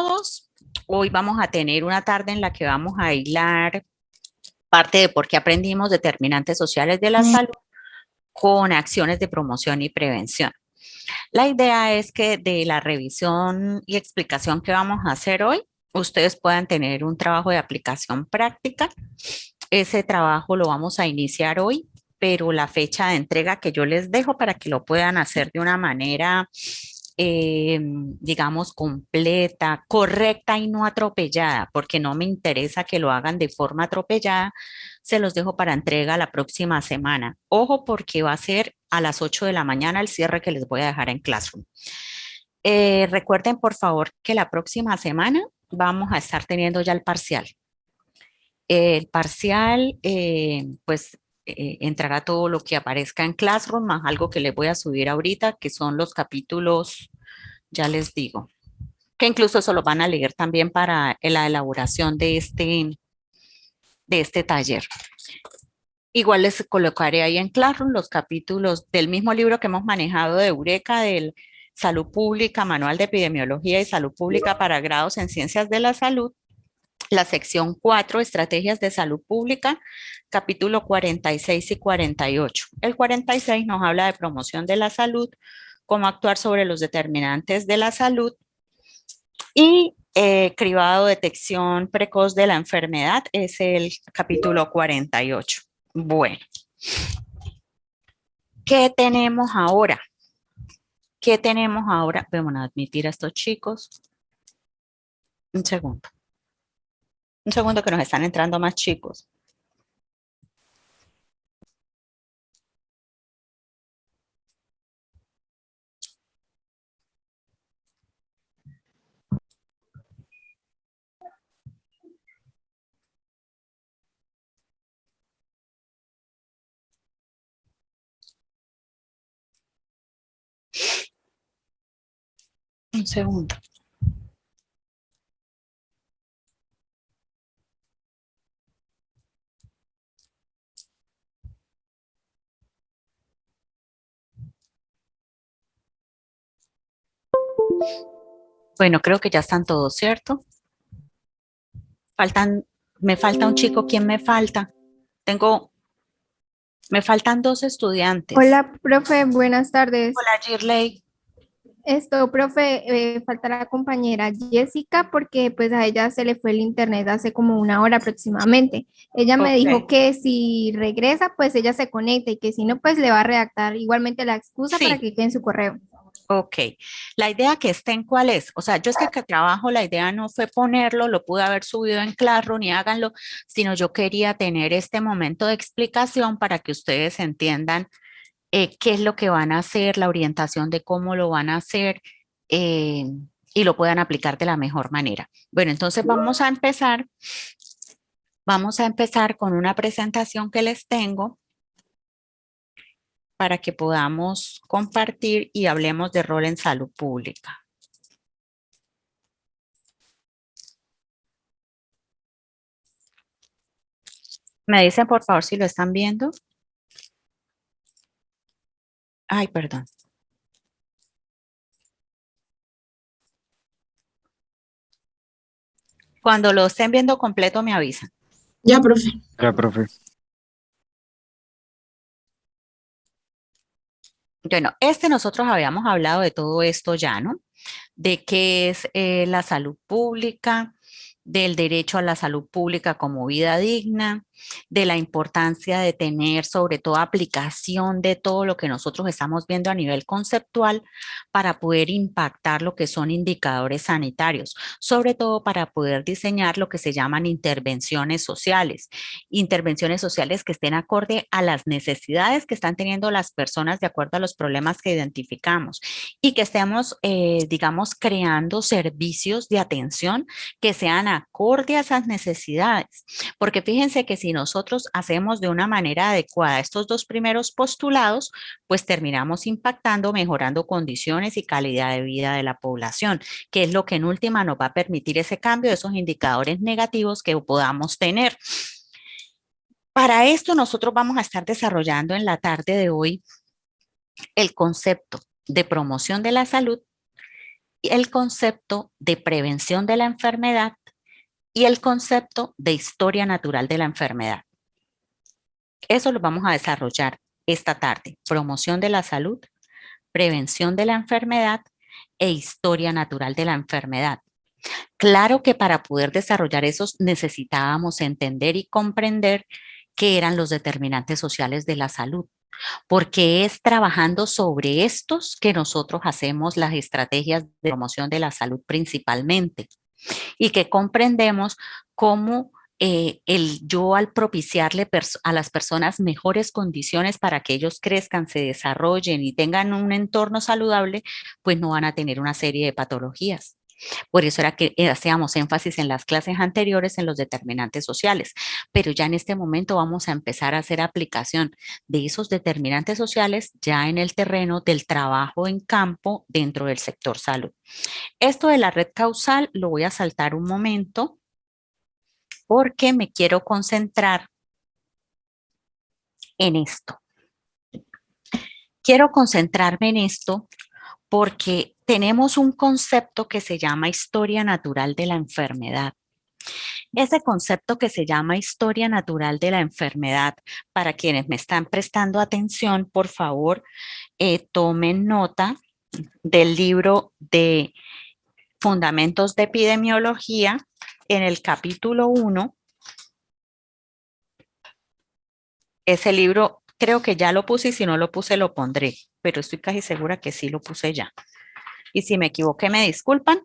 todos. Hoy vamos a tener una tarde en la que vamos a hilar parte de por qué aprendimos determinantes sociales de la salud con acciones de promoción y prevención. La idea es que de la revisión y explicación que vamos a hacer hoy, ustedes puedan tener un trabajo de aplicación práctica. Ese trabajo lo vamos a iniciar hoy, pero la fecha de entrega que yo les dejo para que lo puedan hacer de una manera, digamos, completa, correcta y no atropellada, porque no me interesa que lo hagan de forma atropellada. Se los dejo para entrega la próxima semana. Ojo, porque va a ser a las 8 de la mañana el cierre que les voy a dejar en Classroom. Recuerden, por favor, que la próxima semana vamos a estar teniendo ya el parcial. El parcial, pues, entrará todo lo que aparezca en Classroom, más algo que les voy a subir ahorita, que son los capítulos, ya les digo, que incluso eso lo van a leer también para la elaboración de este taller. Igual les colocaré ahí en Classroom los capítulos del mismo libro que hemos manejado de Eureka, del Salud Pública, Manual de Epidemiología y Salud Pública para grados en Ciencias de la Salud, la sección 4, Estrategias de Salud Pública, capítulo 46 y 48. El 46 nos habla de promoción de la salud, cómo actuar sobre los determinantes de la salud y cribado, detección precoz de la enfermedad, es el capítulo 48. Bueno, ¿qué tenemos ahora? ¿Qué tenemos ahora? Vamos a admitir a estos chicos. Un segundo. Un segundo que nos están entrando más chicos. Un segundo. Bueno, creo que ya están todos, ¿cierto? Me falta un chico. ¿Quién me falta? Me faltan dos estudiantes. Hola, profe, buenas tardes. Hola, Girley. Profe, falta la compañera Jessica porque pues a ella se le fue el internet hace como una hora aproximadamente. Ella me Ok, dijo que si regresa, pues ella se conecta y que si no, pues le va a redactar igualmente la excusa para sí, que quede en su correo. ok. La idea que estén, ¿cuál es? O sea, yo es que trabajo, la idea no fue ponerlo, lo pude haber subido en Classroom y háganlo, sino yo quería tener este momento de explicación para que ustedes entiendan qué es lo que van a hacer, la orientación de cómo lo van a hacer, eh, y lo puedan aplicar de la mejor manera. Bueno, entonces vamos a empezar con una presentación que les tengo para que podamos compartir y hablemos de rol en salud pública. Me dicen por favor si lo están viendo. Ay, perdón. Cuando lo estén viendo completo me avisan. Ya, profe. Ya, profe. Bueno, nosotros habíamos hablado de todo esto ya, ¿no? De qué es la salud pública, del derecho a la salud pública como vida digna, de la importancia de tener sobre todo aplicación de todo lo que nosotros estamos viendo a nivel conceptual para poder impactar lo que son indicadores sanitarios, sobre todo para poder diseñar lo que se llaman intervenciones sociales que estén acorde a las necesidades que están teniendo las personas de acuerdo a los problemas que identificamos y que estemos, digamos, creando servicios de atención que sean acorde a esas necesidades. Porque fíjense que si nosotros hacemos de una manera adecuada estos dos primeros postulados, pues terminamos impactando, mejorando condiciones y calidad de vida de la población, que es lo que en última nos va a permitir ese cambio de esos indicadores negativos que podamos tener. Para esto nosotros vamos a estar desarrollando en la tarde de hoy el concepto de promoción de la salud el concepto de prevención de la enfermedad y el concepto de historia natural de la enfermedad. Eso lo vamos a desarrollar esta tarde. Promoción de la salud, prevención de la enfermedad e historia natural de la enfermedad. Claro que para poder desarrollar esos necesitábamos entender y comprender qué eran los determinantes sociales de la salud, porque es trabajando sobre estos que nosotros hacemos las estrategias de promoción de la salud principalmente y que comprendemos cómo yo al propiciarle a las personas mejores condiciones para que ellos crezcan, se desarrollen y tengan un entorno saludable, pues no van a tener una serie de patologías. Por eso era que hacíamos énfasis en las clases anteriores en los determinantes sociales, pero ya en este momento vamos a empezar a hacer aplicación de esos determinantes sociales ya en el terreno del trabajo en campo dentro del sector salud. Esto de la red causal lo voy a saltar un momento porque me quiero concentrar en esto. Quiero concentrarme en esto porque tenemos un concepto que se llama historia natural de la enfermedad. Ese concepto que se llama historia natural de la enfermedad, para quienes me están prestando atención, por favor, tomen nota del libro de Fundamentos de Epidemiología en el capítulo 1. Ese libro creo que ya lo puse y si no lo puse lo pondré, pero estoy casi segura que sí lo puse ya. Y si me equivoqué me disculpan.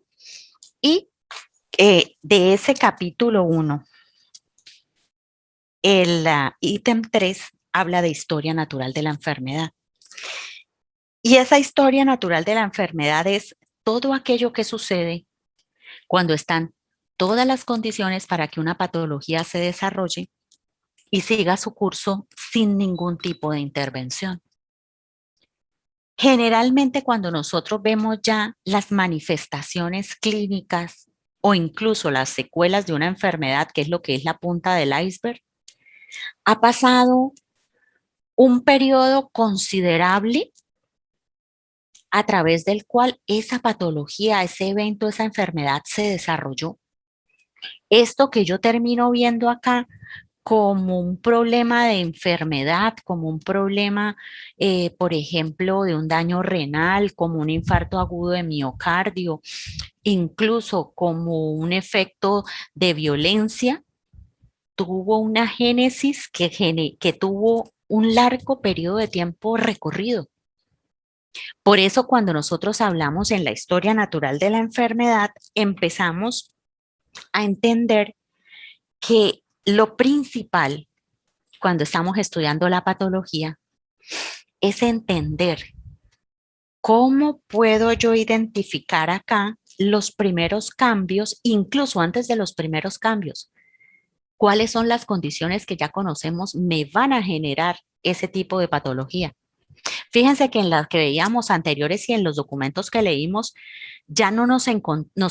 Y de ese capítulo 1, el ítem 3 habla de historia natural de la enfermedad. Y esa historia natural de la enfermedad es todo aquello que sucede cuando están todas las condiciones para que una patología se desarrolle y siga su curso sin ningún tipo de intervención. Generalmente cuando nosotros vemos ya las manifestaciones clínicas o incluso las secuelas de una enfermedad, que es lo que es la punta del iceberg, ha pasado un periodo considerable a través del cual esa patología, ese evento, esa enfermedad se desarrolló. Esto que yo termino viendo acá como un problema de enfermedad, como un problema, por ejemplo, de un daño renal, como un infarto agudo de miocardio, incluso como un efecto de violencia, tuvo una génesis que tuvo un largo periodo de tiempo recorrido. Por eso cuando nosotros hablamos en la historia natural de la enfermedad, empezamos a entender que lo principal cuando estamos estudiando la patología es entender cómo puedo yo identificar acá los primeros cambios, incluso antes de los primeros cambios. ¿Cuáles son las condiciones que ya conocemos me van a generar ese tipo de patología? Fíjense que en las que veíamos anteriores y en los documentos que leímos, ya no nos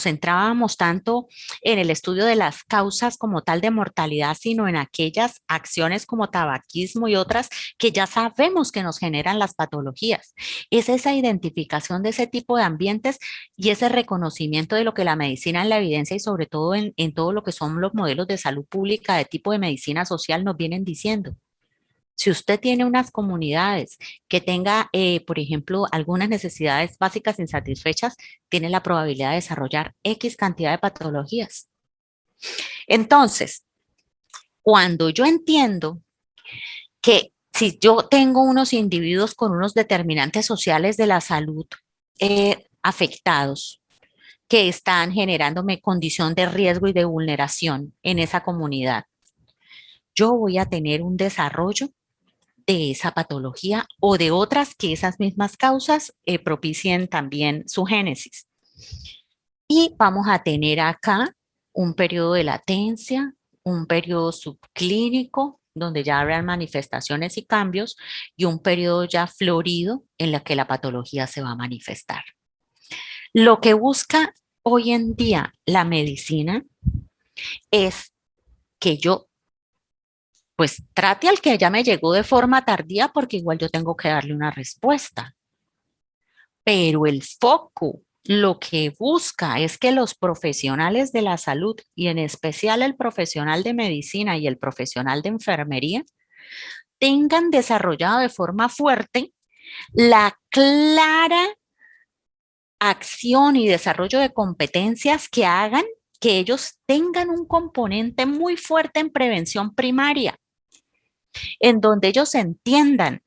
centrábamos tanto en el estudio de las causas como tal de mortalidad, sino en aquellas acciones como tabaquismo y otras que ya sabemos que nos generan las patologías. Es esa identificación de ese tipo de ambientes y ese reconocimiento de lo que la medicina en la evidencia y sobre todo en todo lo que son los modelos de salud pública de tipo de medicina social nos vienen diciendo. Si usted tiene unas comunidades que tenga, por ejemplo, algunas necesidades básicas insatisfechas, tiene la probabilidad de desarrollar X cantidad de patologías. Entonces, cuando yo entiendo que si yo tengo unos individuos con unos determinantes sociales de la salud afectados, que están generándome condición de riesgo y de vulneración en esa comunidad, yo voy a tener un desarrollo de esa patología o de otras que esas mismas causas propicien también su génesis. Y vamos a tener acá un periodo de latencia, un periodo subclínico, donde ya habrán manifestaciones y cambios, y un periodo ya florido en el que la patología se va a manifestar. Lo que busca hoy en día la medicina es que yo pues trate al que ya me llegó de forma tardía porque igual yo tengo que darle una respuesta. Pero el foco lo que busca es que los profesionales de la salud y en especial el profesional de medicina y el profesional de enfermería tengan desarrollado de forma fuerte la clara acción y desarrollo de competencias que hagan que ellos tengan un componente muy fuerte en prevención primaria, en donde ellos entiendan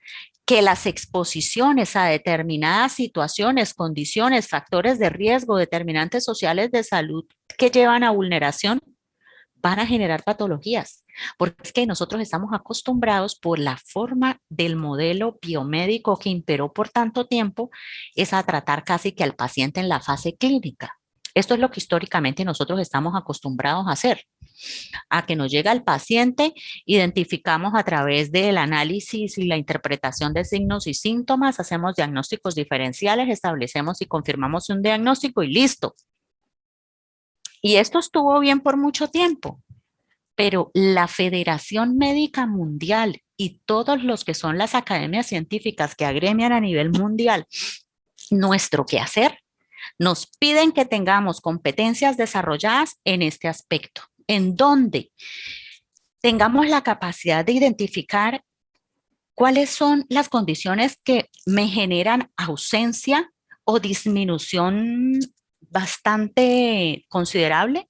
que las exposiciones a determinadas situaciones, condiciones, factores de riesgo, determinantes sociales de salud que llevan a vulneración, van a generar patologías, porque es que nosotros estamos acostumbrados por la forma del modelo biomédico que imperó por tanto tiempo, es a tratar casi que al paciente en la fase clínica. Esto es lo que históricamente nosotros estamos acostumbrados a hacer, a que nos llega el paciente, identificamos a través del análisis y la interpretación de signos y síntomas, hacemos diagnósticos diferenciales, establecemos y confirmamos un diagnóstico y listo. Y esto estuvo bien por mucho tiempo, pero la Federación Médica Mundial y todos los que son las academias científicas que agremian a nivel mundial nuestro quehacer, nos piden que tengamos competencias desarrolladas en este aspecto, en donde tengamos la capacidad de identificar cuáles son las condiciones que me generan ausencia o disminución bastante considerable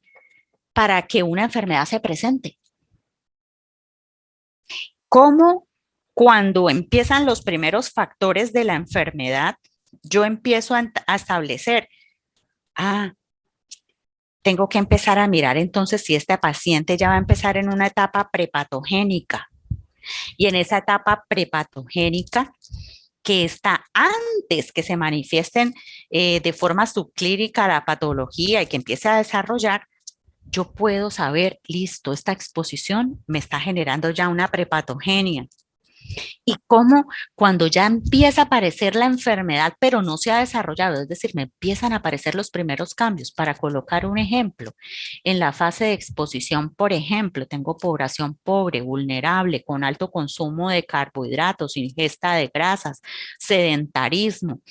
para que una enfermedad se presente. ¿Cómo cuando empiezan los primeros factores de la enfermedad, yo empiezo a establecer, tengo que empezar a mirar entonces si este paciente ya va a empezar en una etapa prepatogénica? Y en esa etapa prepatogénica, que está antes que se manifiesten de forma subclínica la patología y que empiece a desarrollar, yo puedo saber, listo, esta exposición me está generando ya una prepatogenia. Y cómo cuando ya empieza a aparecer la enfermedad, pero no se ha desarrollado, es decir, me empiezan a aparecer los primeros cambios. Para colocar un ejemplo, en la fase de exposición, por ejemplo, tengo población pobre, vulnerable, con alto consumo de carbohidratos, ingesta de grasas, sedentarismo.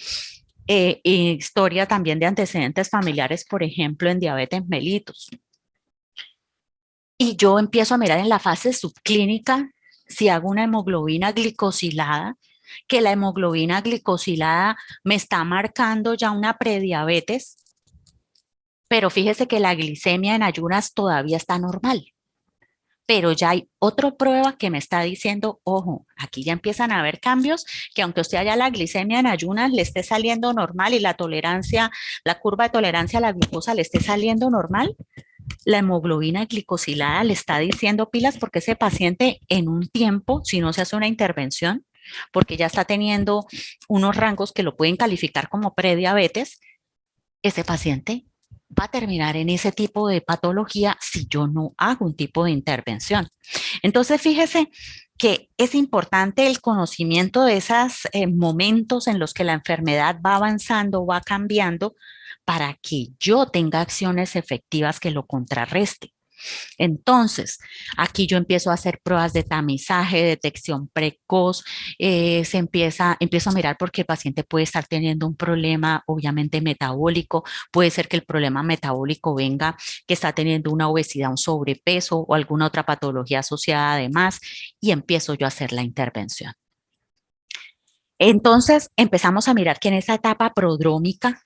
Historia también de antecedentes familiares, por ejemplo, en diabetes mellitus. Y yo empiezo a mirar en la fase subclínica si hago una hemoglobina glicosilada, que la hemoglobina glicosilada me está marcando ya una prediabetes, pero fíjese que la glicemia en ayunas todavía está normal. Pero ya hay otra prueba que me está diciendo, ojo, aquí ya empiezan a haber cambios, que aunque usted haya la glicemia en ayunas le esté saliendo normal y la tolerancia, la curva de tolerancia a la glucosa le esté saliendo normal, la hemoglobina glicosilada le está diciendo pilas porque ese paciente en un tiempo, si no se hace una intervención, porque ya está teniendo unos rangos que lo pueden calificar como prediabetes, ese paciente va a terminar en ese tipo de patología si yo no hago un tipo de intervención. Entonces, fíjese que es importante el conocimiento de esos momentos en los que la enfermedad va avanzando, va cambiando, para que yo tenga acciones efectivas que lo contrarresten. Entonces, aquí yo empiezo a hacer pruebas de tamizaje, detección precoz, empiezo a mirar porque el paciente puede estar teniendo un problema, obviamente metabólico, puede ser que el problema metabólico venga que está teniendo una obesidad, un sobrepeso o alguna otra patología asociada además, y empiezo yo a hacer la intervención. Entonces, empezamos a mirar que en esa etapa prodrómica,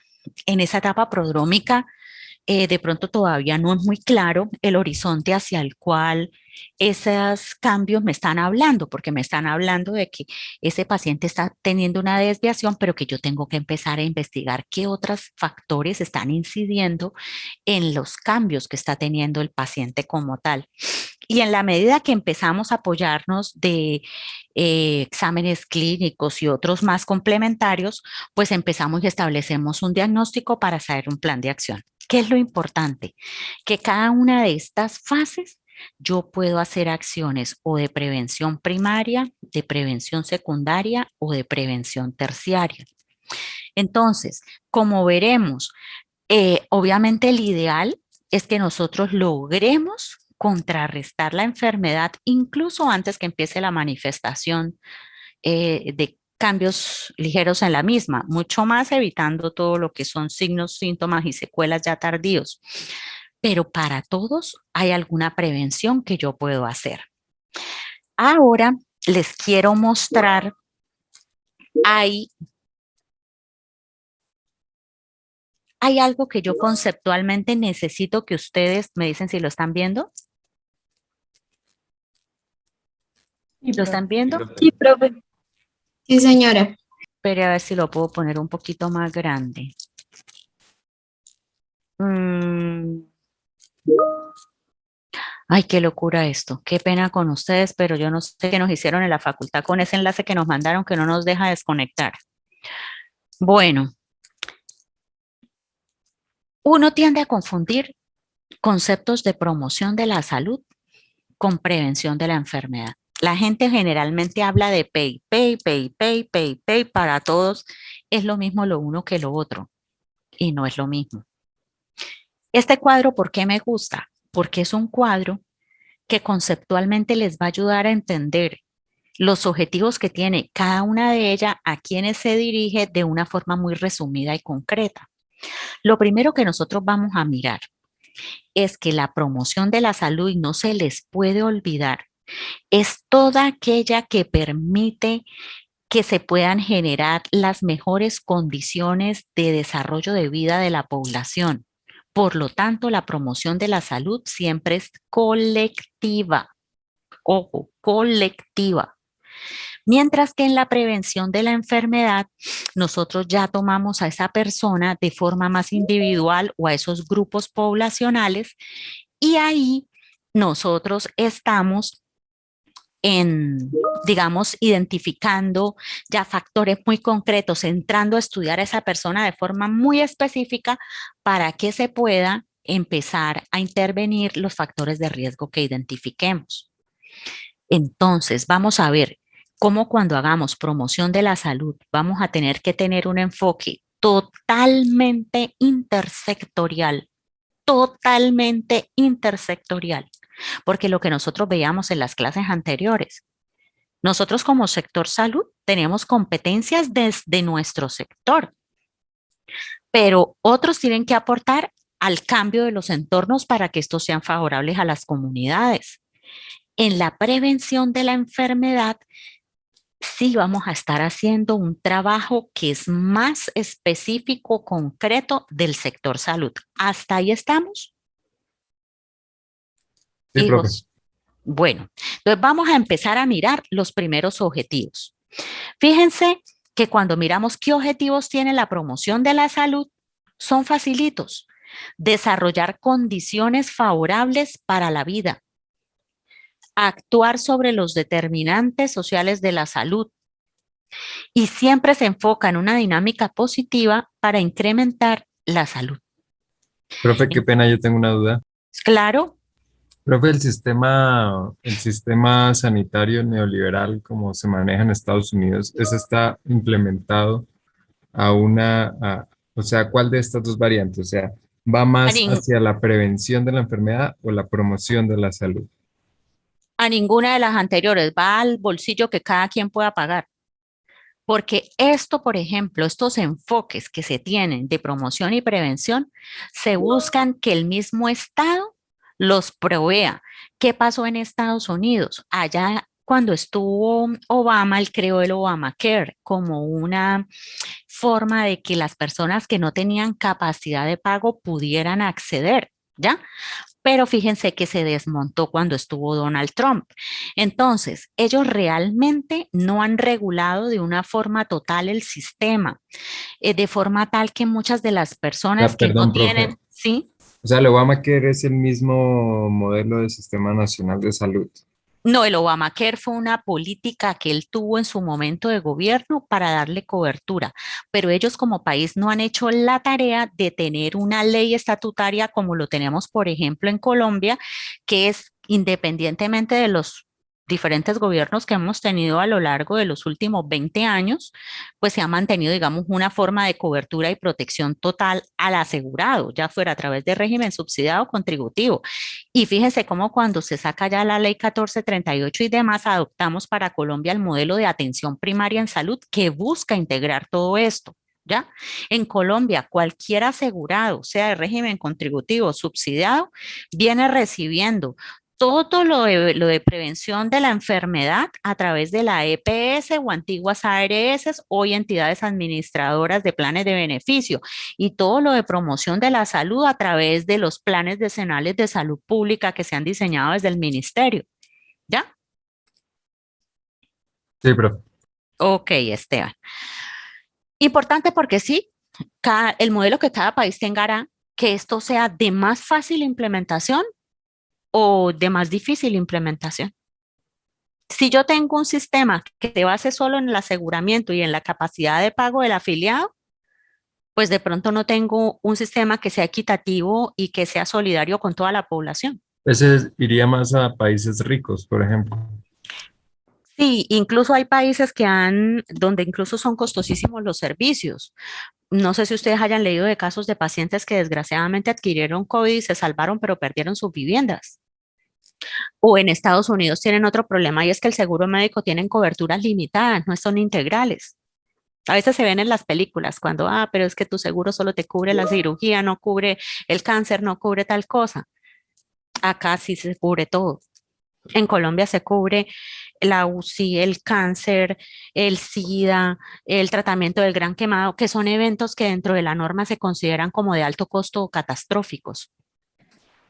de pronto todavía no es muy claro el horizonte hacia el cual esos cambios me están hablando, porque me están hablando de que ese paciente está teniendo una desviación, pero que yo tengo que empezar a investigar qué otros factores están incidiendo en los cambios que está teniendo el paciente como tal. Y en la medida que empezamos a apoyarnos de exámenes clínicos y otros más complementarios, pues empezamos y establecemos un diagnóstico para saber un plan de acción. ¿Qué es lo importante? Que cada una de estas fases yo puedo hacer acciones o de prevención primaria, de prevención secundaria o de prevención terciaria. Entonces, como veremos, obviamente el ideal es que nosotros logremos contrarrestar la enfermedad incluso antes que empiece la manifestación de cambios ligeros en la misma, mucho más evitando todo lo que son signos, síntomas y secuelas ya tardíos. Pero para todos hay alguna prevención que yo puedo hacer. Ahora les quiero mostrar, hay algo que yo conceptualmente necesito que ustedes me dicen si lo están viendo. Sí, ¿Lo están viendo? sí, profe. Sí, señora. Pero a ver si lo puedo poner un poquito más grande. Ay, qué locura esto. Qué pena con ustedes, pero yo no sé qué nos hicieron en la facultad con ese enlace que nos mandaron que no nos deja desconectar. Bueno, uno tiende a confundir conceptos de promoción de la salud con prevención de la enfermedad. La gente generalmente habla de pay para todos. Es lo mismo lo uno que lo otro y no es lo mismo. Este cuadro, ¿por qué me gusta? Porque es un cuadro que conceptualmente les va a ayudar a entender los objetivos que tiene cada una de ellas, a quienes se dirige de una forma muy resumida y concreta. Lo primero que nosotros vamos a mirar es que la promoción de la salud, y no se les puede olvidar, es toda aquella que permite que se puedan generar las mejores condiciones de desarrollo de vida de la población. Por lo tanto, la promoción de la salud siempre es colectiva. Ojo, colectiva. Mientras que en la prevención de la enfermedad, nosotros ya tomamos a esa persona de forma más individual o a esos grupos poblacionales y ahí nosotros estamos digamos, identificando ya factores muy concretos, entrando a estudiar a esa persona de forma muy específica para que se pueda empezar a intervenir los factores de riesgo que identifiquemos. Entonces, vamos a ver cómo cuando hagamos promoción de la salud vamos a tener que tener un enfoque totalmente intersectorial, porque lo que nosotros veíamos en las clases anteriores, nosotros como sector salud tenemos competencias desde nuestro sector, pero otros tienen que aportar al cambio de los entornos para que estos sean favorables a las comunidades. En la prevención de la enfermedad, sí vamos a estar haciendo un trabajo que es más específico, concreto del sector salud. ¿Hasta ahí estamos? Sí, profe. Hijos. Bueno, entonces vamos a empezar a mirar los primeros objetivos. Fíjense que cuando miramos qué objetivos tiene la promoción de la salud, son facilitos. Desarrollar condiciones favorables para la vida, actuar sobre los determinantes sociales de la salud y siempre se enfoca en una dinámica positiva para incrementar la salud. Profe, qué pena, yo tengo una duda. Claro, Profe, el sistema sanitario neoliberal como se maneja en Estados Unidos, ¿ese está implementado o sea, ¿cuál de estas dos variantes? O sea, ¿va a, más nin- hacia la prevención de la enfermedad o la promoción de la salud? a ninguna de las anteriores, va al bolsillo que cada quien pueda pagar. Porque esto, por ejemplo, estos enfoques que se tienen de promoción y prevención, se buscan que el mismo Estado los provea. ¿Qué pasó en Estados Unidos? Allá cuando estuvo Obama, él creó el Obamacare como una forma de que las personas que no tenían capacidad de pago pudieran acceder, ¿ya? Pero fíjense que se desmontó cuando estuvo Donald Trump. Entonces, ellos realmente no han regulado de una forma total el sistema, de forma tal que muchas de las personas que no Perdón, profe. tienen, ¿sí? O sea, el Obamacare es el mismo modelo de Sistema Nacional de Salud. No, el Obamacare fue una política que él tuvo en su momento de gobierno para darle cobertura, pero ellos como país no han hecho la tarea de tener una ley estatutaria como lo tenemos, por ejemplo, en Colombia, que es independientemente de los diferentes gobiernos que hemos tenido a lo largo de los últimos 20 años, pues se ha mantenido, digamos, una forma de cobertura y protección total al asegurado, ya fuera a través de régimen subsidiado o contributivo. Y fíjese cómo cuando se saca ya la ley 1438 y demás, adoptamos para Colombia el modelo de atención primaria en salud que busca integrar todo esto. ¿Ya? En Colombia, cualquier asegurado, sea de régimen contributivo o subsidiado, viene recibiendo todo lo de prevención de la enfermedad a través de la EPS o antiguas ARS, hoy entidades administradoras de planes de beneficio, y todo lo de promoción de la salud a través de los planes decenales de salud pública que se han diseñado desde el ministerio. ¿Ya? Sí, profe. Ok, Esteban. Importante porque sí, el modelo que cada país tenga hará que esto sea de más fácil implementación o de más difícil implementación. Si yo tengo un sistema que se base solo en el aseguramiento y en la capacidad de pago del afiliado, pues de pronto no tengo un sistema que sea equitativo y que sea solidario con toda la población. Ese iría más a países ricos, por ejemplo. Sí, incluso hay países donde incluso son costosísimos los servicios. No sé si ustedes hayan leído de casos de pacientes que desgraciadamente adquirieron COVID y se salvaron, pero perdieron sus viviendas. O en Estados Unidos tienen otro problema y es que el seguro médico tienen coberturas limitadas, no son integrales. A veces se ven en las películas cuando, pero es que tu seguro solo te cubre la cirugía, no cubre el cáncer, no cubre tal cosa. Acá sí se cubre todo. En Colombia se cubre la UCI, el cáncer, el SIDA, el tratamiento del gran quemado, que son eventos que dentro de la norma se consideran como de alto costo o catastróficos.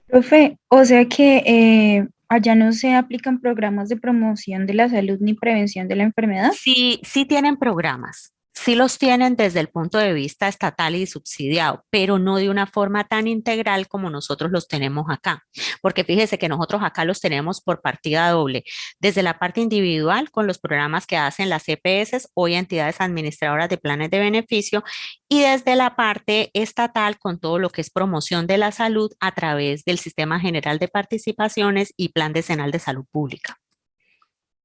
Profe, o sea que allá no se aplican programas de promoción de la salud ni prevención de la enfermedad. Sí, sí tienen programas, sí los tienen desde el punto de vista estatal y subsidiado, pero no de una forma tan integral como nosotros los tenemos acá. Porque fíjese que nosotros acá los tenemos por partida doble, desde la parte individual con los programas que hacen las EPS, hoy entidades administradoras de planes de beneficio, y desde la parte estatal con todo lo que es promoción de la salud a través del Sistema General de Participaciones y Plan Decenal de Salud Pública.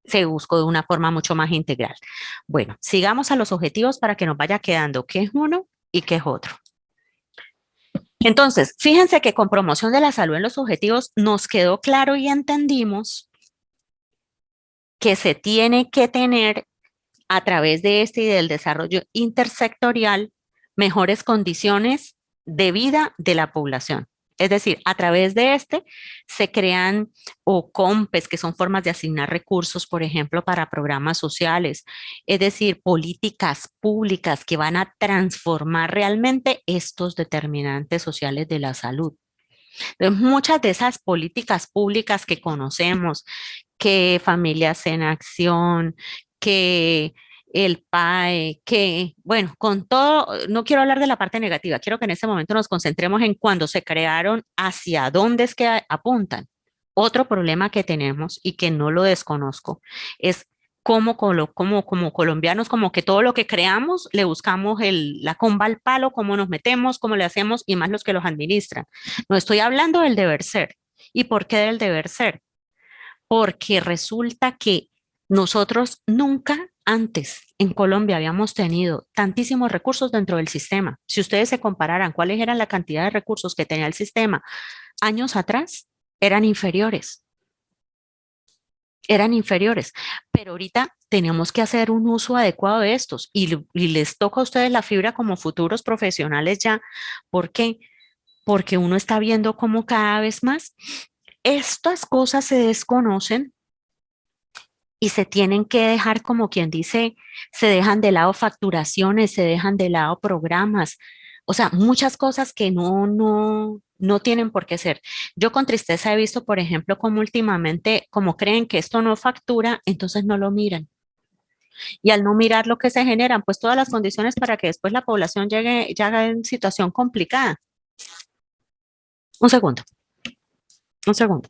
Se buscó de una forma mucho más integral. Bueno, sigamos a los objetivos para que nos vaya quedando qué es uno y qué es otro. Entonces, fíjense que con promoción de la salud en los objetivos nos quedó claro y entendimos que se tiene que tener a través de este y del desarrollo intersectorial mejores condiciones de vida de la población. Es decir, a través de este se crean COMPES, que son formas de asignar recursos, por ejemplo, para programas sociales, es decir, políticas públicas que van a transformar realmente estos determinantes sociales de la salud. Entonces, muchas de esas políticas públicas que conocemos, que Familias en Acción, que el PAE, que, bueno, con todo, no quiero hablar de la parte negativa, quiero que en este momento nos concentremos en cuando se crearon, hacia dónde es que apuntan. Otro problema que tenemos y que no lo desconozco es como colombianos, como que todo lo que creamos le buscamos la comba al palo, cómo nos metemos, cómo le hacemos y más los que los administran. No estoy hablando del deber ser. ¿Y por qué del deber ser? Porque resulta que nosotros nunca antes en Colombia habíamos tenido tantísimos recursos dentro del sistema. Si ustedes se compararan cuáles eran la cantidad de recursos que tenía el sistema años atrás, eran inferiores. Eran inferiores, pero ahorita tenemos que hacer un uso adecuado de estos y les toca a ustedes la fibra como futuros profesionales ya. ¿Por qué? Porque uno está viendo cómo cada vez más estas cosas se desconocen y se tienen que dejar, como quien dice, se dejan de lado facturaciones, se dejan de lado programas, o sea, muchas cosas que no tienen por qué ser. Yo con tristeza he visto, por ejemplo, como últimamente, como creen que esto no factura, entonces no lo miran. Y al no mirar lo que se generan, pues todas las condiciones para que después la población llegue en situación complicada. Un segundo, un segundo.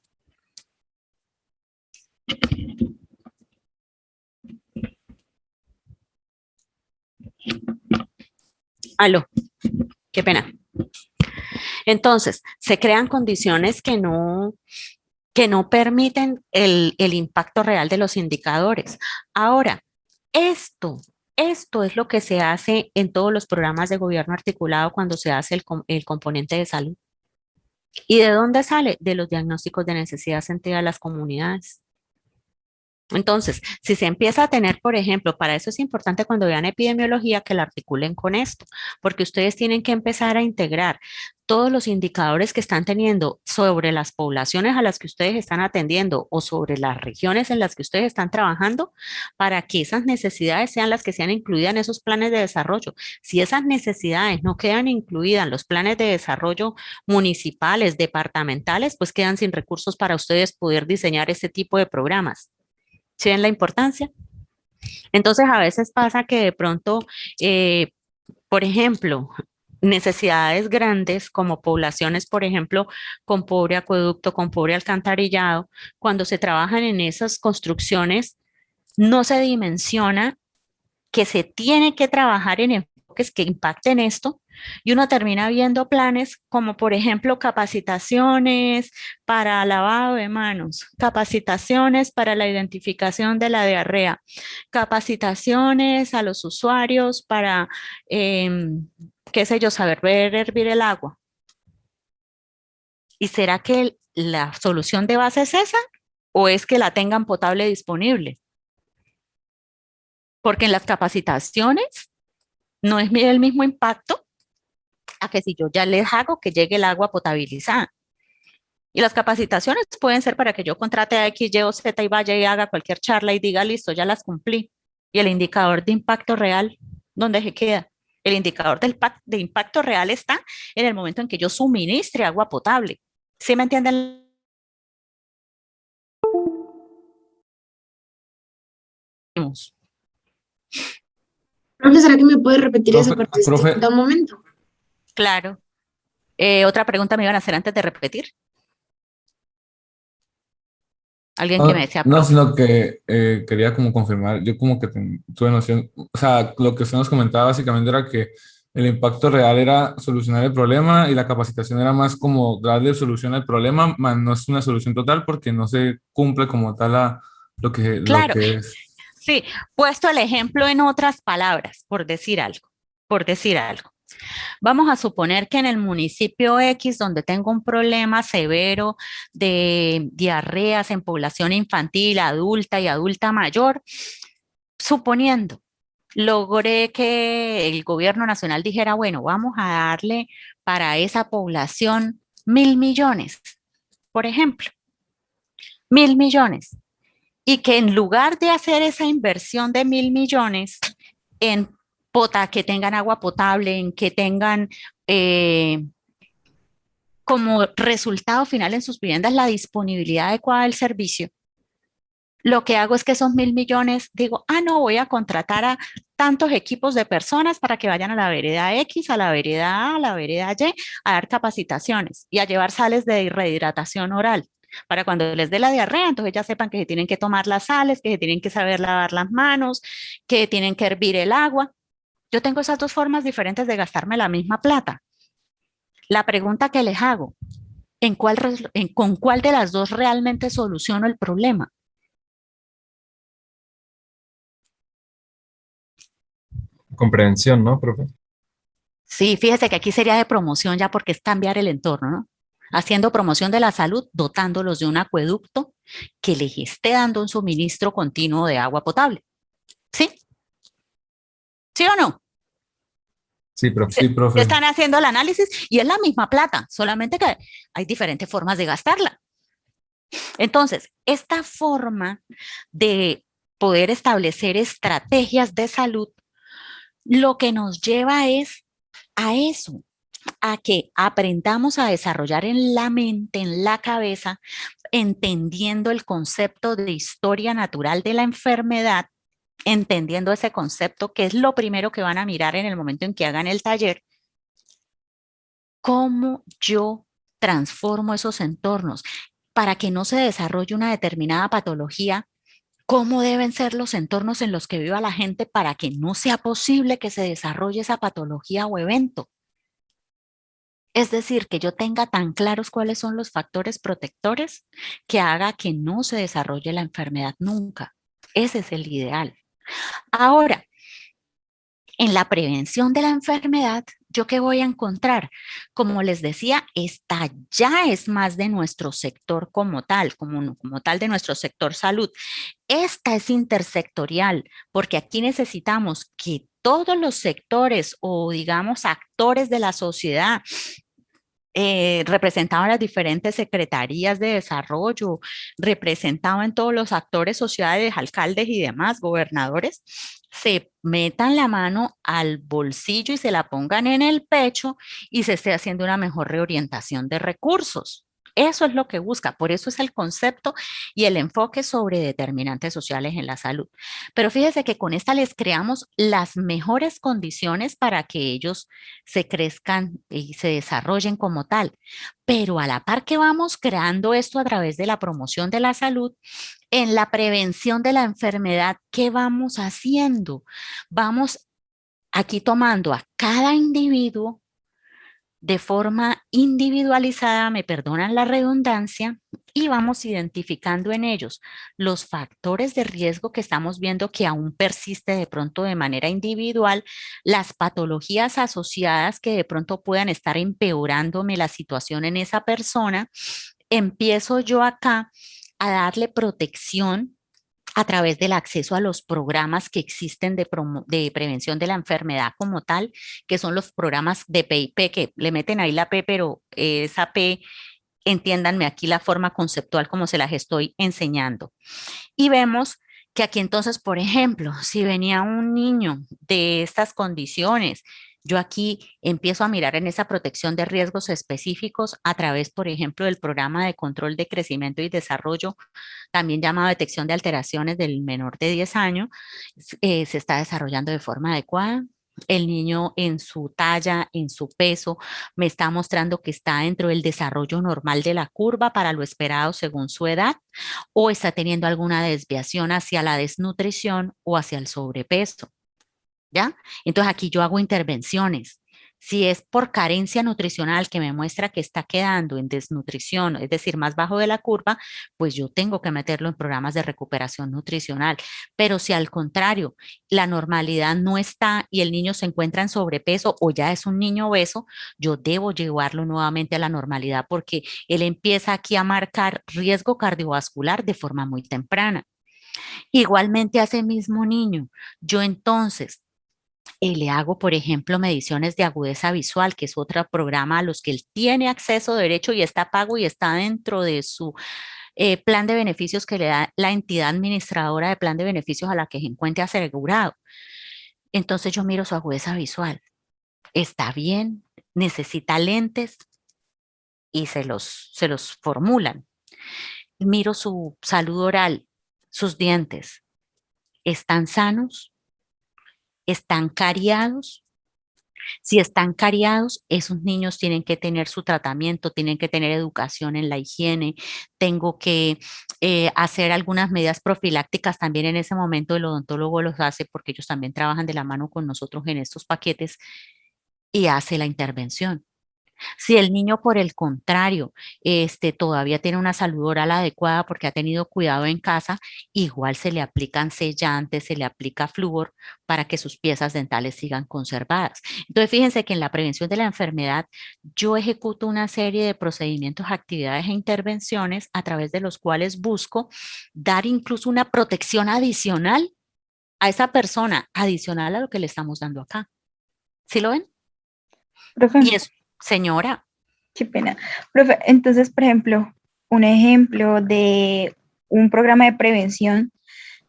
Aló, qué pena. Entonces, se crean condiciones que que no permiten el impacto real de los indicadores. Ahora, esto, esto es lo que se hace en todos los programas de gobierno articulado cuando se hace el componente de salud. ¿Y de dónde sale? De los diagnósticos de necesidad sentida de las comunidades. Entonces, si se empieza a tener, por ejemplo, para eso es importante cuando vean epidemiología que la articulen con esto, porque ustedes tienen que empezar a integrar todos los indicadores que están teniendo sobre las poblaciones a las que ustedes están atendiendo o sobre las regiones en las que ustedes están trabajando para que esas necesidades sean las que sean incluidas en esos planes de desarrollo. Si esas necesidades no quedan incluidas en los planes de desarrollo municipales, departamentales, pues quedan sin recursos para ustedes poder diseñar este tipo de programas. ¿Sí ven la importancia? Entonces, a veces pasa que de pronto, por ejemplo, necesidades grandes como poblaciones, por ejemplo, con pobre acueducto, con pobre alcantarillado, cuando se trabajan en esas construcciones, no se dimensiona que se tiene que trabajar en enfoques que impacten esto y uno termina viendo planes como por ejemplo capacitaciones para lavado de manos, capacitaciones para la identificación de la diarrea, capacitaciones a los usuarios para, qué sé yo, saber ver hervir el agua. ¿Y será que la solución de base es esa o es que la tengan potable disponible? Porque en las capacitaciones no es el mismo impacto a que si yo ya les hago que llegue el agua potabilizada. Y las capacitaciones pueden ser para que yo contrate a X, Y o Z y vaya y haga cualquier charla y diga, listo, ya las cumplí. Y el indicador de impacto real, ¿dónde se queda? El indicador de impacto real está en el momento en que yo suministre agua potable. ¿Sí me entienden? Profe, ¿será que me puede repetir esa Profe, partecita profe, un momento? Claro. Otra pregunta me iban a hacer antes de repetir. Alguien que me decía, no, profe. sino que quería como confirmar, yo como que tuve noción, o sea, lo que usted nos comentaba básicamente era que el impacto real era solucionar el problema y la capacitación era más como darle solución al problema, más no es una solución total porque no se cumple como tal lo Claro, que es. sí, puesto el ejemplo en otras palabras, por decir algo, por decir algo. Vamos a suponer que en el municipio X, donde tengo un problema severo de diarreas en población infantil, adulta y adulta mayor, suponiendo, logré que el gobierno nacional dijera, bueno, vamos a darle para esa población 1.000 millones, por ejemplo, 1.000 millones. Y que en lugar de hacer esa inversión de 1.000 millones en que tengan agua potable, en que tengan como resultado final en sus viviendas la disponibilidad adecuada del servicio, lo que hago es que esos 1.000 millones digo, no, voy a contratar a tantos equipos de personas para que vayan a la vereda X, a la vereda A, a la vereda Y, a dar capacitaciones y a llevar sales de rehidratación oral para cuando les dé la diarrea, entonces ya sepan que se tienen que tomar las sales, que se tienen que saber lavar las manos, que tienen que hervir el agua. Yo tengo esas dos formas diferentes de gastarme la misma plata. La pregunta que les hago, ¿con cuál de las dos realmente soluciono el problema? Con prevención, ¿no, profe? Sí, fíjese que aquí sería de promoción ya porque es cambiar el entorno, ¿no? Haciendo promoción de la salud, dotándolos de un acueducto que les esté dando un suministro continuo de agua potable. ¿Sí? ¿Sí o no? Sí, profe. Sí, profe. Están haciendo el análisis y es la misma plata, solamente que hay diferentes formas de gastarla. Entonces, esta forma de poder establecer estrategias de salud, lo que nos lleva es a eso, a que aprendamos a desarrollar en la mente, en la cabeza, entendiendo el concepto de historia natural de la enfermedad, entendiendo ese concepto, que es lo primero que van a mirar en el momento en que hagan el taller, cómo yo transformo esos entornos para que no se desarrolle una determinada patología, cómo deben ser los entornos en los que viva la gente para que no sea posible que se desarrolle esa patología o evento. Es decir, que yo tenga tan claros cuáles son los factores protectores que haga que no se desarrolle la enfermedad nunca. Ese es el ideal. Ahora, en la prevención de la enfermedad, ¿yo qué voy a encontrar? Como les decía, esta ya es más de nuestro sector como tal, como tal de nuestro sector salud. Esta es intersectorial, porque aquí necesitamos que todos los sectores o digamos actores de la sociedad representaban las diferentes secretarías de desarrollo, representaban todos los actores sociales, alcaldes y demás, gobernadores, se metan la mano al bolsillo y se la pongan en el pecho y se esté haciendo una mejor reorientación de recursos. Eso es lo que busca, por eso es el concepto y el enfoque sobre determinantes sociales en la salud. Pero fíjese que con esta les creamos las mejores condiciones para que ellos se crezcan y se desarrollen como tal. Pero a la par que vamos creando esto a través de la promoción de la salud, en la prevención de la enfermedad, ¿qué vamos haciendo? Vamos aquí tomando a cada individuo de forma individualizada, me perdonan la redundancia, y vamos identificando en ellos los factores de riesgo que estamos viendo que aún persiste de pronto de manera individual, las patologías asociadas que de pronto puedan estar empeorándome la situación en esa persona. Empiezo yo acá a darle protección a través del acceso a los programas que existen de prevención de la enfermedad como tal, que son los programas de PIP, que le meten ahí la P, pero esa P, entiéndanme aquí la forma conceptual como se las estoy enseñando. Y vemos que aquí entonces, por ejemplo, si venía un niño de estas condiciones, yo aquí empiezo a mirar en esa protección de riesgos específicos a través, por ejemplo, del programa de control de crecimiento y desarrollo, también llamado detección de alteraciones del menor de 10 años, se está desarrollando de forma adecuada. El niño en su talla, en su peso, me está mostrando que está dentro del desarrollo normal de la curva para lo esperado según su edad, o está teniendo alguna desviación hacia la desnutrición o hacia el sobrepeso. ¿Ya? Entonces aquí yo hago intervenciones. Si es por carencia nutricional que me muestra que está quedando en desnutrición, es decir, más bajo de la curva, pues yo tengo que meterlo en programas de recuperación nutricional. Pero si al contrario, la normalidad no está y el niño se encuentra en sobrepeso o ya es un niño obeso, yo debo llevarlo nuevamente a la normalidad porque él empieza aquí a marcar riesgo cardiovascular de forma muy temprana. Igualmente a ese mismo niño, yo entonces le hago, por ejemplo, mediciones de agudeza visual, que es otro programa a los que él tiene acceso derecho y está pago y está dentro de su plan de beneficios que le da la entidad administradora de plan de beneficios a la que se encuentre asegurado. Entonces yo miro su agudeza visual. ¿Está bien? ¿Necesita lentes? Y se los formulan. Miro su salud oral, sus dientes. ¿Están sanos? ¿Están cariados? Si están cariados, esos niños tienen que tener su tratamiento, tienen que tener educación en la higiene, tengo que hacer algunas medidas profilácticas también en ese momento, el odontólogo los hace porque ellos también trabajan de la mano con nosotros en estos paquetes y hace la intervención. Si el niño, por el contrario, todavía tiene una salud oral adecuada porque ha tenido cuidado en casa, igual se le aplican sellantes, se le aplica flúor para que sus piezas dentales sigan conservadas. Entonces, fíjense que en la prevención de la enfermedad, yo ejecuto una serie de procedimientos, actividades e intervenciones a través de los cuales busco dar incluso una protección adicional a esa persona, adicional a lo que le estamos dando acá. ¿Sí lo ven? Profe, Y es, señora. qué pena. Profe, entonces, por ejemplo, un ejemplo de un programa de prevención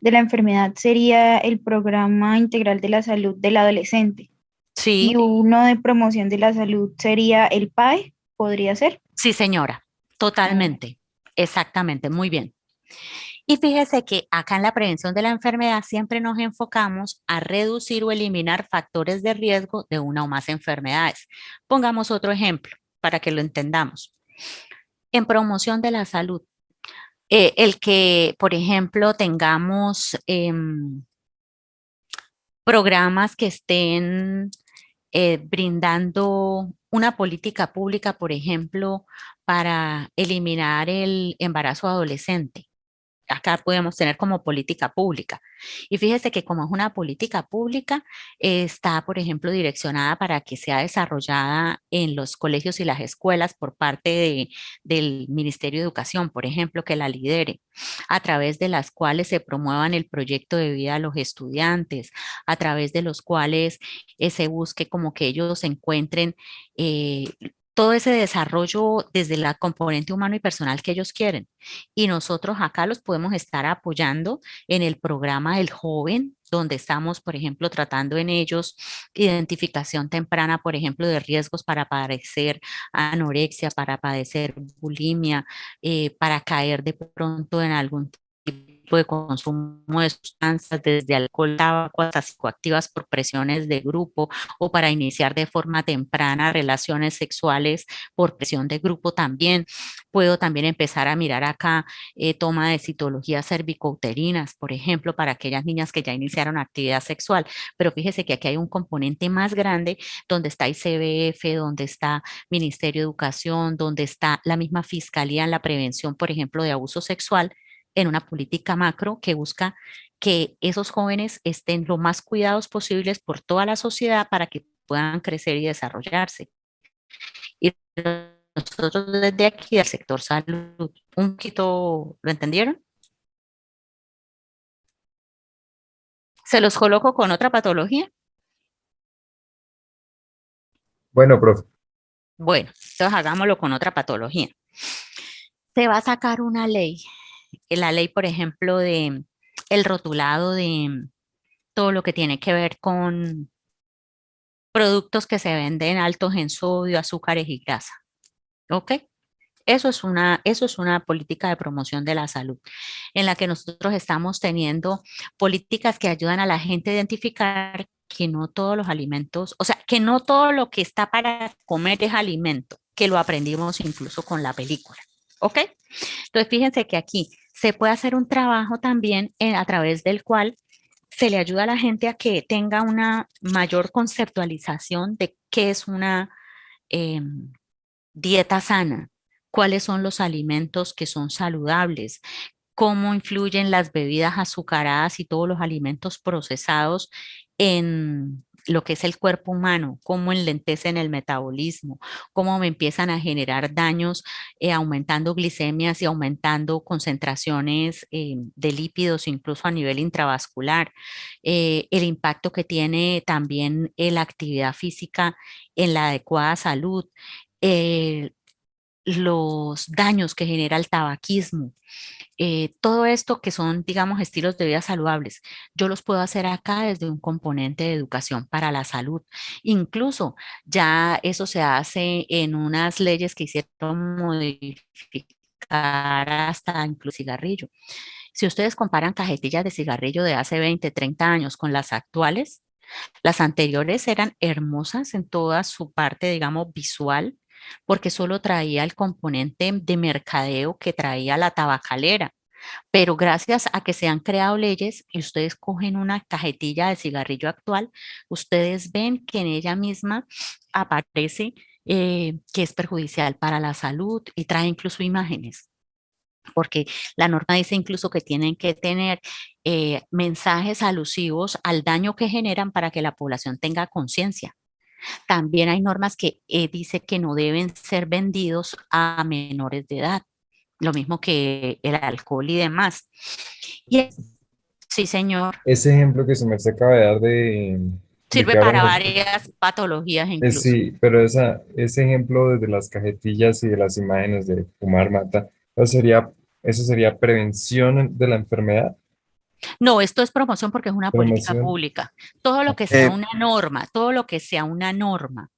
de la enfermedad sería el Programa Integral de la Salud del Adolescente. Sí, Y uno de promoción de la salud sería el PAE, ¿podría ser? sí, señora, totalmente, exactamente, muy bien. Y fíjese que acá en la prevención de la enfermedad siempre nos enfocamos a reducir o eliminar factores de riesgo de una o más enfermedades. Pongamos otro ejemplo para que lo entendamos. En promoción de la salud, el que, por ejemplo, tengamos programas que estén brindando una política pública, por ejemplo, para eliminar el embarazo adolescente. Acá podemos tener como política pública. Y fíjese que como es una política pública, está, por ejemplo, direccionada para que sea desarrollada en los colegios y las escuelas por parte del Ministerio de Educación, por ejemplo, que la lidere, a través de las cuales se promuevan el proyecto de vida a los estudiantes, a través de los cuales se busque como que ellos encuentren eh, todo ese desarrollo desde la componente humano y personal que ellos quieren. Y nosotros acá los podemos estar apoyando en el programa del joven, donde estamos, por ejemplo, tratando en ellos identificación temprana, por ejemplo, de riesgos para padecer anorexia, para padecer bulimia, para caer de pronto en algún tipo de consumo de sustancias, desde alcohol, tabaco hasta psicoactivas por presiones de grupo, o para iniciar de forma temprana relaciones sexuales por presión de grupo también. Puedo también empezar a mirar acá toma de citologías cervicouterinas, por ejemplo, para aquellas niñas que ya iniciaron actividad sexual. Pero fíjese que aquí hay un componente más grande donde está ICBF, donde está Ministerio de Educación, donde está la misma Fiscalía en la prevención, por ejemplo, de abuso sexual, en una política macro que busca que esos jóvenes estén lo más cuidados posibles por toda la sociedad para que puedan crecer y desarrollarse. Y nosotros desde aquí del sector salud, un poquito, ¿lo entendieron? Se los coloco con otra patología. Bueno, profe. Bueno, entonces hagámoslo con otra patología. Se va a sacar una ley, la ley, por ejemplo, de el rotulado de todo lo que tiene que ver con productos que se venden altos en sodio, azúcares y grasa. ¿Ok? Eso es una política de promoción de la salud, en la que nosotros estamos teniendo políticas que ayudan a la gente a identificar que no todos los alimentos, o sea, que no todo lo que está para comer es alimento, que lo aprendimos incluso con la película. ¿Ok? Entonces, fíjense que aquí se puede hacer un trabajo también a través del cual se le ayuda a la gente a que tenga una mayor conceptualización de qué es una dieta sana, cuáles son los alimentos que son saludables, cómo influyen las bebidas azucaradas y todos los alimentos procesados en lo que es el cuerpo humano, cómo enlentecen el metabolismo, cómo me empiezan a generar daños, aumentando glicemias y aumentando concentraciones de lípidos, incluso a nivel intravascular, el impacto que tiene también la actividad física en la adecuada salud, eh, los daños que genera el tabaquismo, todo esto que son, digamos, estilos de vida saludables, yo los puedo hacer acá desde un componente de educación para la salud. Incluso ya eso se hace en unas leyes que hicieron modificar hasta incluso cigarrillo. Si ustedes comparan cajetillas de cigarrillo de hace 20, 30 años con las actuales, las anteriores eran hermosas en toda su parte, digamos, visual, porque solo traía el componente de mercadeo que traía la tabacalera. Pero gracias a que se han creado leyes y ustedes cogen una cajetilla de cigarrillo actual, ustedes ven que en ella misma aparece que es perjudicial para la salud y trae incluso imágenes, porque la norma dice incluso que tienen que tener mensajes alusivos al daño que generan para que la población tenga conciencia. También hay normas que dice que no deben ser vendidos a menores de edad, lo mismo que el alcohol y demás. Y sí, señor, Ese ejemplo que se me acaba de dar de sirve que para hablan varias patologías incluso. sí, pero ese ejemplo desde las cajetillas y de las imágenes de fumar mata, eso sería prevención de la enfermedad, No, esto es promoción porque es una política promoción. pública. Todo lo que sea una norma, todo lo que sea una norma,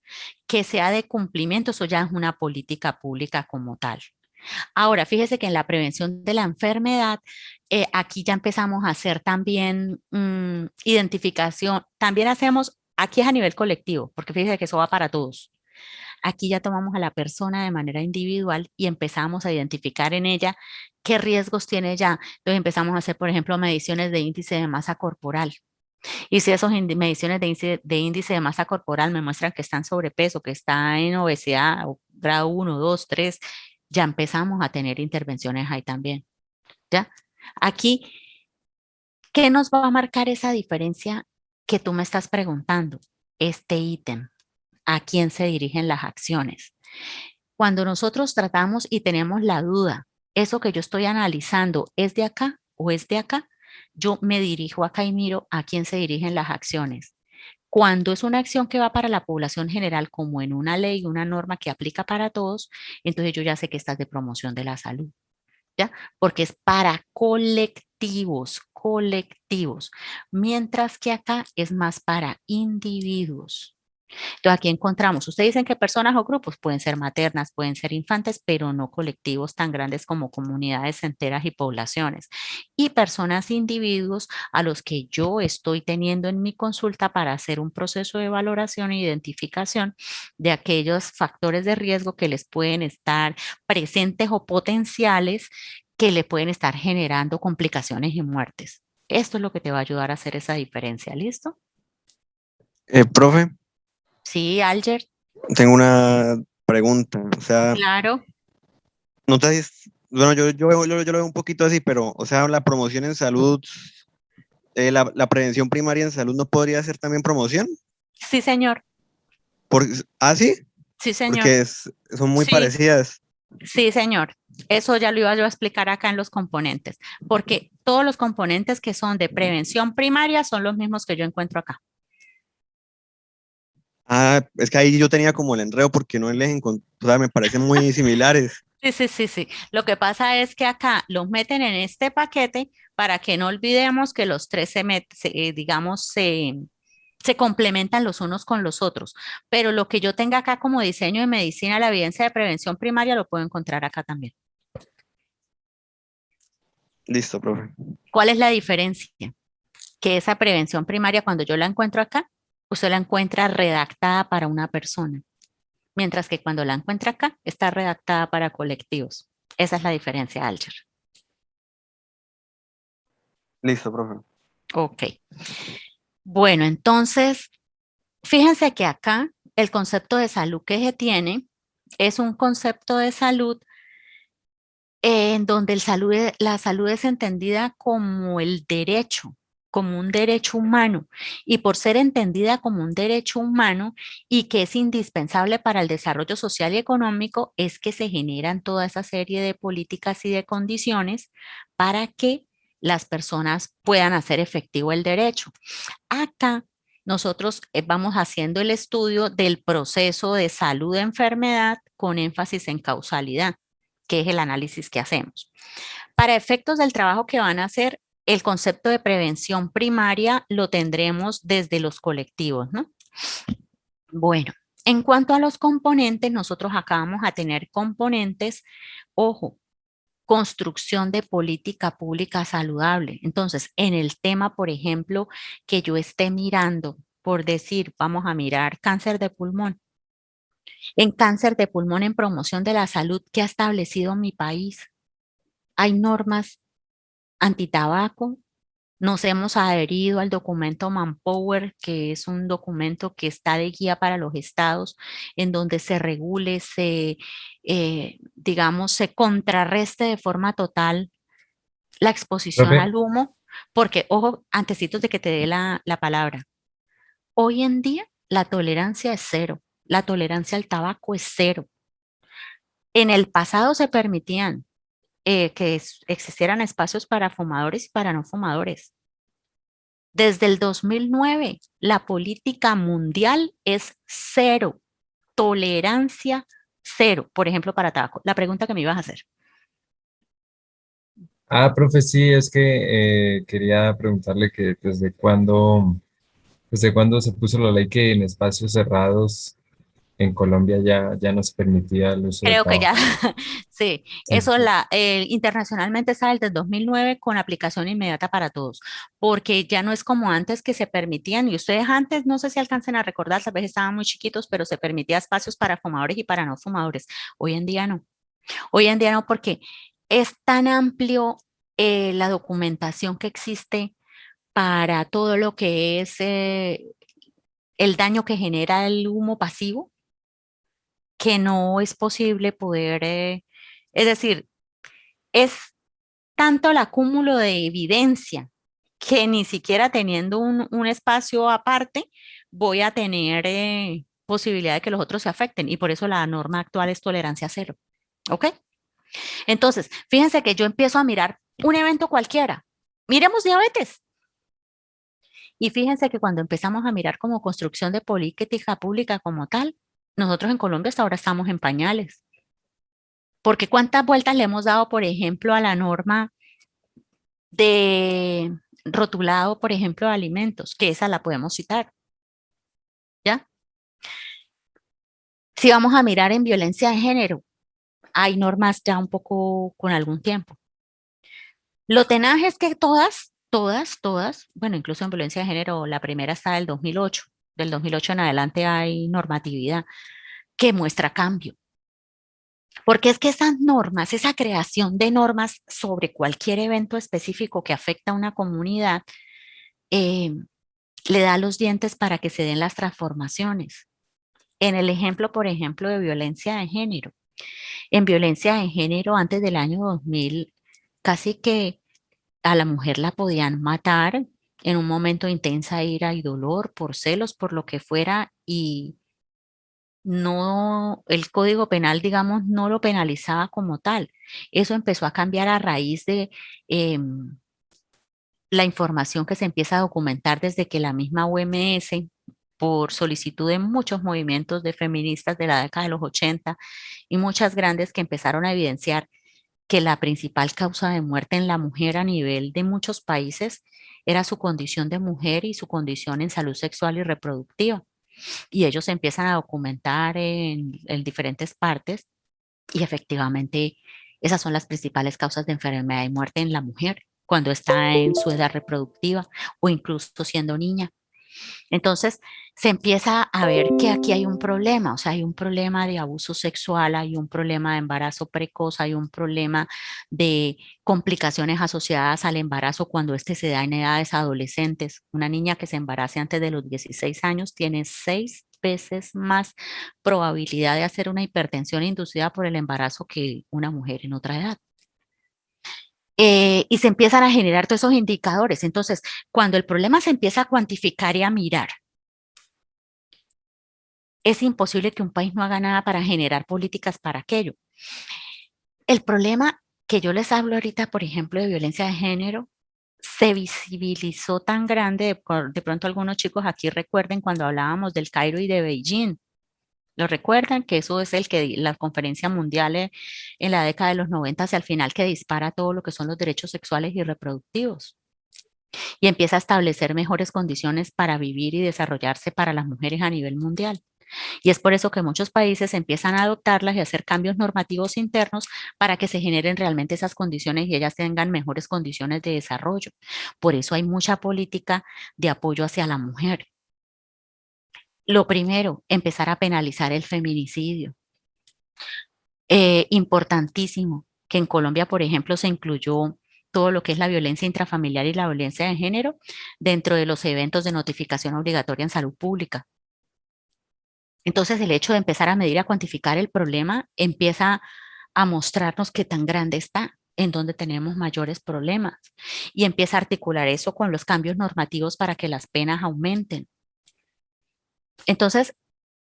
que sea de cumplimiento, eso ya es una política pública como tal. Ahora, fíjese que en la prevención de la enfermedad, aquí ya empezamos a hacer también identificación, también hacemos, aquí es a nivel colectivo, porque fíjese que eso va para todos. Aquí ya tomamos a la persona de manera individual y empezamos a identificar en ella qué riesgos tiene ya. Entonces empezamos a hacer, por ejemplo, mediciones de índice de masa corporal. Y si esos mediciones de índice de masa corporal me muestran que está en sobrepeso, que está en obesidad, o grado 1, 2, 3, ya empezamos a tener intervenciones ahí también. ¿Ya? Aquí, ¿qué nos va a marcar esa diferencia que tú me estás preguntando? Este ítem, ¿a quién se dirigen las acciones? Cuando nosotros tratamos y tenemos la duda, ¿eso que yo estoy analizando es de acá o es de acá? Yo me dirijo acá y miro a quién se dirigen las acciones. Cuando es una acción que va para la población general, como en una ley, una norma que aplica para todos, entonces yo ya sé que esta es de promoción de la salud, ¿ya? Porque es para colectivos, colectivos, mientras que acá es más para individuos. Entonces aquí encontramos, ustedes dicen que personas o grupos pueden ser maternas, pueden ser infantes, pero no colectivos tan grandes como comunidades enteras y poblaciones. Y personas, individuos a los que yo estoy teniendo en mi consulta para hacer un proceso de valoración e identificación de aquellos factores de riesgo que les pueden estar presentes o potenciales que le pueden estar generando complicaciones y muertes. Esto es lo que te va a ayudar a hacer esa diferencia. ¿Listo? Profe, Sí, Alger. tengo una pregunta. O sea, Claro. no sé si bueno, yo lo veo un poquito así, pero, o sea, la promoción en salud, la prevención primaria en salud no podría ser también promoción. Sí, señor. Por, ¿sí? Sí, señor. Porque son muy Sí, parecidas. sí, señor. Eso ya lo iba yo a explicar acá en los componentes, porque todos los componentes que son de prevención primaria son los mismos que yo encuentro acá. Ah, es que ahí yo tenía como el enredo porque no les encontré, o sea, me parecen muy similares. Sí, sí, sí, sí. Lo que pasa es que acá los meten en este paquete para que no olvidemos que los tres digamos, se complementan los unos con los otros. Pero lo que yo tenga acá como diseño de medicina, la evidencia de prevención primaria, lo puedo encontrar acá también. Listo, profe. ¿Cuál es la diferencia? Que esa prevención primaria, cuando yo la encuentro acá, usted la encuentra redactada para una persona, mientras que cuando la encuentra acá, está redactada para colectivos. Esa es la diferencia, Alger. Listo, profe. Ok. Bueno, entonces, fíjense que acá el concepto de salud que se tiene es un concepto de salud en donde la salud es entendida como el derecho, como un derecho humano, y por ser entendida como un derecho humano y que es indispensable para el desarrollo social y económico, es que se generan toda esa serie de políticas y de condiciones para que las personas puedan hacer efectivo el derecho. Acá nosotros vamos haciendo el estudio del proceso de salud-enfermedad con énfasis en causalidad, que es el análisis que hacemos. Para efectos del trabajo que van a hacer, el concepto de prevención primaria lo tendremos desde los colectivos, ¿no? Bueno, en cuanto a los componentes, nosotros acá vamos a tener componentes, ojo, construcción de política pública saludable. Entonces, en el tema, por ejemplo, que yo esté mirando, por decir, vamos a mirar cáncer de pulmón. En cáncer de pulmón, en promoción de la salud que ha establecido mi país, hay normas antitabaco. Nos hemos adherido al documento Manpower, que es un documento que está de guía para los estados, en donde se regule, digamos, se contrarreste de forma total la exposición Profe, al humo, porque, ojo, antecitos de que te dé la palabra, hoy en día la tolerancia es cero, la tolerancia al tabaco es cero. En el pasado se permitían que existieran espacios para fumadores y para no fumadores. Desde el 2009, la política mundial es cero, tolerancia cero, por ejemplo, para tabaco. La pregunta que me ibas a hacer. profe, sí, es que quería preguntarle que desde cuándo se puso la ley que en espacios cerrados en Colombia ya no se permitía el uso del Creo que ya, tabaco. sí, Sí, eso sí. internacionalmente sale desde 2009 con aplicación inmediata para todos, porque ya no es como antes que se permitían, y ustedes antes, no sé si alcancen a recordar, tal vez estaban muy chiquitos, pero se permitía espacios para fumadores y para no fumadores. Hoy en día no. Hoy en día no, porque es tan amplio la documentación que existe para todo lo que es el daño que genera el humo pasivo, que no es posible poder, es decir, es tanto el acúmulo de evidencia que ni siquiera teniendo un espacio aparte voy a tener posibilidad de que los otros se afecten y por eso la norma actual es tolerancia cero. ¿Ok? Entonces, fíjense que yo empiezo a mirar un evento cualquiera. Miremos diabetes. Y fíjense que cuando empezamos a mirar como construcción de política pública como tal, nosotros en Colombia hasta ahora estamos en pañales. Porque cuántas vueltas le hemos dado, por ejemplo, a la norma de rotulado, por ejemplo, de alimentos, que esa la podemos citar, ¿ya? Si vamos a mirar en violencia de género, hay normas ya un poco con algún tiempo. Lo tenaz es que todas, bueno, incluso en violencia de género, la primera está del 2008 en adelante hay normatividad que muestra cambio. Porque es que esas normas, esa creación de normas sobre cualquier evento específico que afecta a una comunidad, eh, le da los dientes para que se den las transformaciones. En el ejemplo, por ejemplo, de violencia de género. En violencia de género, antes del año 2000, casi que a la mujer la podían matar en un momento de intensa ira y dolor, por celos, por lo que fuera, y no, el Código Penal, digamos, no lo penalizaba como tal. Eso empezó a cambiar a raíz de la información que se empieza a documentar desde que la misma OMS, por solicitud de muchos movimientos de feministas de la década de los 80 y muchas grandes que empezaron a evidenciar que la principal causa de muerte en la mujer a nivel de muchos países era su condición de mujer y su condición en salud sexual y reproductiva. Y ellos se empiezan a documentar en diferentes partes y efectivamente esas son las principales causas de enfermedad y muerte en la mujer cuando está en su edad reproductiva o incluso siendo niña. Entonces, se empieza a ver que aquí hay un problema, o sea, hay un problema de abuso sexual, hay un problema de embarazo precoz, hay un problema de complicaciones asociadas al embarazo cuando este se da en edades adolescentes. Una niña que se embarace antes de los 16 años tiene 6 veces más probabilidad de hacer una hipertensión inducida por el embarazo que una mujer en otra edad. Y se empiezan a generar todos esos indicadores. Entonces, cuando el problema se empieza a cuantificar y a mirar, es imposible que un país no haga nada para generar políticas para aquello. El problema que yo les hablo ahorita, por ejemplo, de violencia de género, se visibilizó tan grande, de pronto algunos chicos aquí recuerden cuando hablábamos del Cairo y de Beijing. ¿Lo recuerdan? Que eso es la conferencia mundial en la década de los 90 hacia el final que dispara todo lo que son los derechos sexuales y reproductivos y empieza a establecer mejores condiciones para vivir y desarrollarse para las mujeres a nivel mundial. Y es por eso que muchos países empiezan a adoptarlas y a hacer cambios normativos internos para que se generen realmente esas condiciones y ellas tengan mejores condiciones de desarrollo. Por eso hay mucha política de apoyo hacia la mujer. Lo primero, empezar a penalizar el feminicidio. Importantísimo que en Colombia, por ejemplo, se incluyó todo lo que es la violencia intrafamiliar y la violencia de género dentro de los eventos de notificación obligatoria en salud pública. Entonces, el hecho de empezar a medir, a cuantificar el problema, empieza a mostrarnos qué tan grande está, en donde tenemos mayores problemas, y empieza a articular eso con los cambios normativos para que las penas aumenten. Entonces,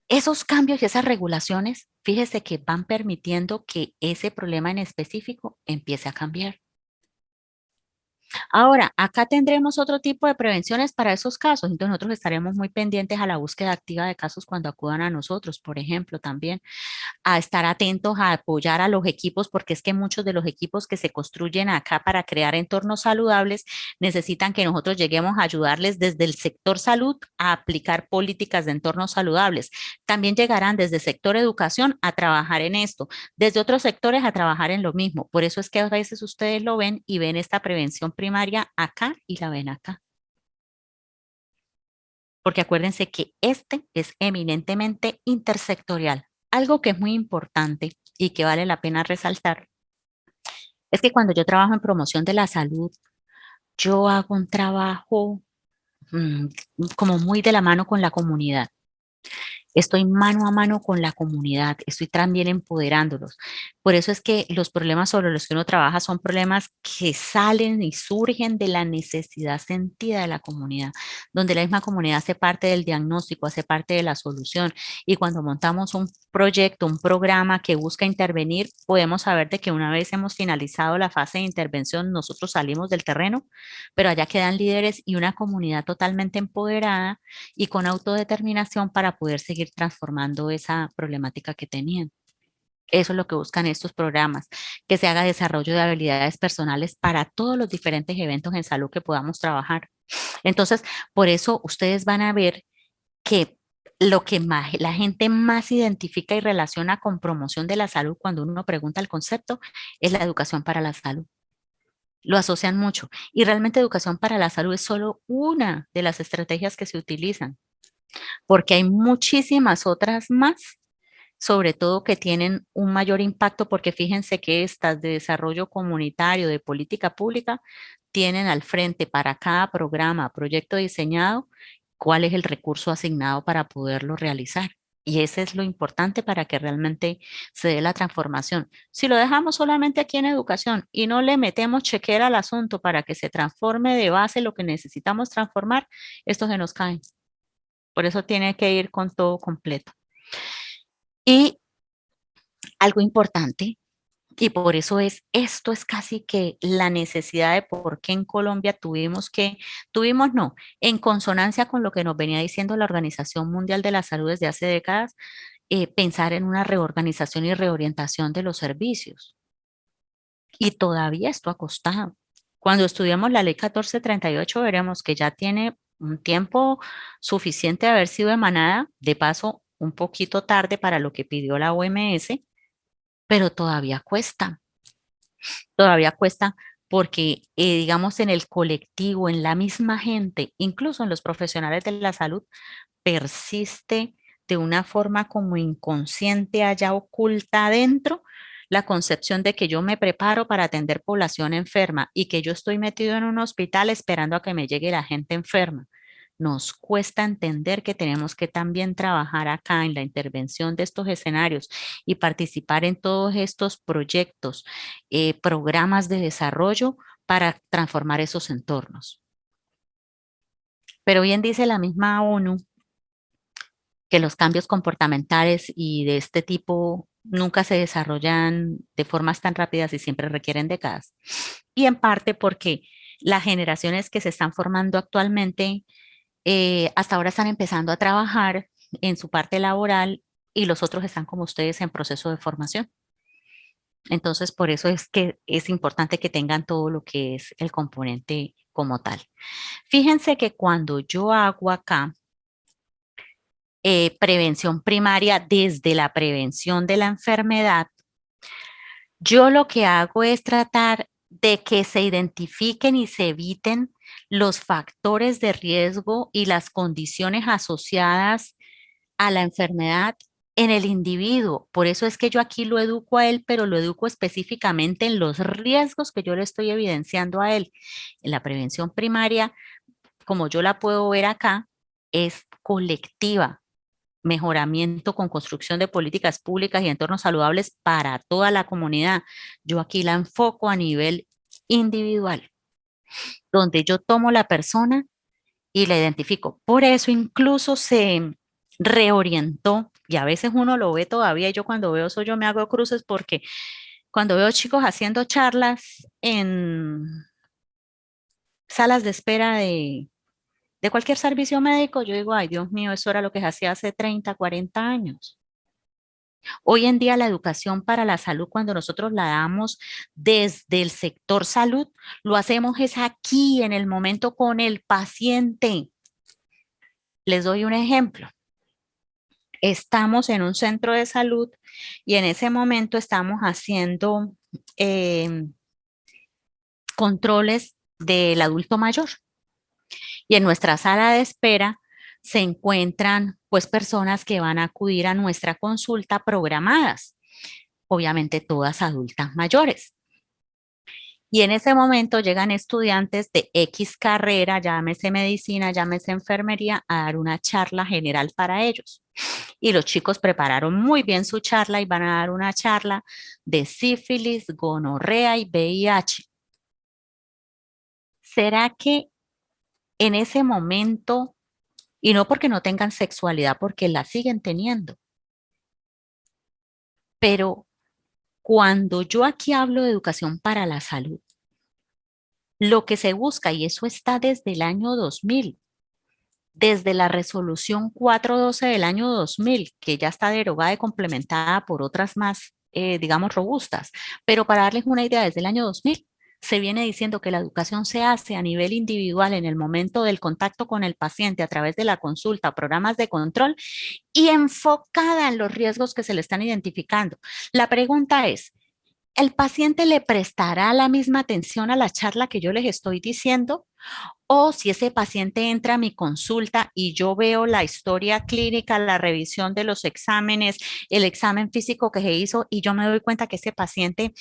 esos cambios y esas regulaciones, fíjese que van permitiendo que ese problema en específico empiece a cambiar. Ahora, acá tendremos otro tipo de prevenciones para esos casos, entonces nosotros estaremos muy pendientes a la búsqueda activa de casos cuando acudan a nosotros, por ejemplo, también a estar atentos a apoyar a los equipos, porque es que muchos de los equipos que se construyen acá para crear entornos saludables necesitan que nosotros lleguemos a ayudarles desde el sector salud a aplicar políticas de entornos saludables. También llegarán desde el sector educación a trabajar en esto, desde otros sectores a trabajar en lo mismo. Por eso es que a veces ustedes lo ven y ven esta prevención primaria acá y la ven acá. Porque acuérdense que este es eminentemente intersectorial. Algo que es muy importante y que vale la pena resaltar es que cuando yo trabajo en promoción de la salud, yo hago un trabajo como muy de la mano con la comunidad. Estoy mano a mano con la comunidad, estoy también empoderándolos. Por eso es que los problemas sobre los que uno trabaja son problemas que salen y surgen de la necesidad sentida de la comunidad, donde la misma comunidad hace parte del diagnóstico, hace parte de la solución. Y cuando montamos un proyecto, un programa que busca intervenir, podemos saber de que una vez hemos finalizado la fase de intervención, nosotros salimos del terreno, pero allá quedan líderes y una comunidad totalmente empoderada y con autodeterminación para poder seguir transformando esa problemática que tenían. Eso es lo que buscan estos programas, que se haga desarrollo de habilidades personales para todos los diferentes eventos en salud que podamos trabajar. Entonces, por eso ustedes van a ver que lo que más, la gente más identifica y relaciona con promoción de la salud cuando uno pregunta el concepto es la educación para la salud. Lo asocian mucho y realmente educación para la salud es solo una de las estrategias que se utilizan, porque hay muchísimas otras más, sobre todo que tienen un mayor impacto, porque fíjense que estas de desarrollo comunitario, de política pública, tienen al frente para cada programa, proyecto diseñado, cuál es el recurso asignado para poderlo realizar. Y ese es lo importante para que realmente se dé la transformación. Si lo dejamos solamente aquí en educación y no le metemos chequera al asunto para que se transforme de base lo que necesitamos transformar, esto se nos cae. Por eso tiene que ir con todo completo. Y algo importante, y por eso esto es casi que la necesidad de por qué en Colombia tuvimos no, en consonancia con lo que nos venía diciendo la Organización Mundial de la Salud desde hace décadas, pensar en una reorganización y reorientación de los servicios. Y todavía esto ha costado. Cuando estudiamos la ley 1438 veremos que ya tiene un tiempo suficiente de haber sido emanada, de paso un poquito tarde para lo que pidió la OMS, pero todavía cuesta porque digamos en el colectivo, en la misma gente, incluso en los profesionales de la salud, persiste de una forma como inconsciente allá oculta adentro la concepción de que yo me preparo para atender población enferma y que yo estoy metido en un hospital esperando a que me llegue la gente enferma. Nos cuesta entender que tenemos que también trabajar acá en la intervención de estos escenarios y participar en todos estos proyectos, programas de desarrollo para transformar esos entornos. Pero bien dice la misma ONU que los cambios comportamentales y de este tipo nunca se desarrollan de formas tan rápidas y siempre requieren décadas. Y en parte porque las generaciones que se están formando actualmente hasta ahora están empezando a trabajar en su parte laboral y los otros están como ustedes en proceso de formación. Entonces, por eso es que es importante que tengan todo lo que es el componente como tal. Fíjense que cuando yo hago acá prevención primaria desde la prevención de la enfermedad, yo lo que hago es tratar de que se identifiquen y se eviten los factores de riesgo y las condiciones asociadas a la enfermedad en el individuo. Por eso es que yo aquí lo educo a él, pero lo educo específicamente en los riesgos que yo le estoy evidenciando a él. En la prevención primaria, como yo la puedo ver acá, es colectiva, mejoramiento con construcción de políticas públicas y entornos saludables para toda la comunidad. Yo aquí la enfoco a nivel individual, donde yo tomo la persona y la identifico. Por eso incluso se reorientó y a veces uno lo ve todavía y yo cuando veo eso yo me hago cruces porque cuando veo chicos haciendo charlas en salas de espera de cualquier servicio médico, yo digo, ay Dios mío, eso era lo que se hacía hace 30, 40 años. Hoy en día la educación para la salud, cuando nosotros la damos desde el sector salud, lo hacemos es aquí, en el momento con el paciente. Les doy un ejemplo. Estamos en un centro de salud y en ese momento estamos haciendo controles del adulto mayor. Y en nuestra sala de espera se encuentran pues personas que van a acudir a nuestra consulta programadas, obviamente todas adultas mayores. Y en ese momento llegan estudiantes de X carrera, llámese medicina, llámese enfermería, a dar una charla general para ellos. Y los chicos prepararon muy bien su charla y van a dar una charla de sífilis, gonorrea y VIH. ¿Será que en ese momento, y no porque no tengan sexualidad, porque la siguen teniendo, pero cuando yo aquí hablo de educación para la salud, lo que se busca, y eso está desde el año 2000, desde la resolución 412 del año 2000, que ya está derogada y complementada por otras más, digamos, robustas, pero para darles una idea, desde el año 2000 se viene diciendo que la educación se hace a nivel individual en el momento del contacto con el paciente a través de la consulta, programas de control y enfocada en los riesgos que se le están identificando. La pregunta es, ¿el paciente le prestará la misma atención a la charla que yo les estoy diciendo? O si ese paciente entra a mi consulta y yo veo la historia clínica, la revisión de los exámenes, el examen físico que se hizo y yo me doy cuenta que ese paciente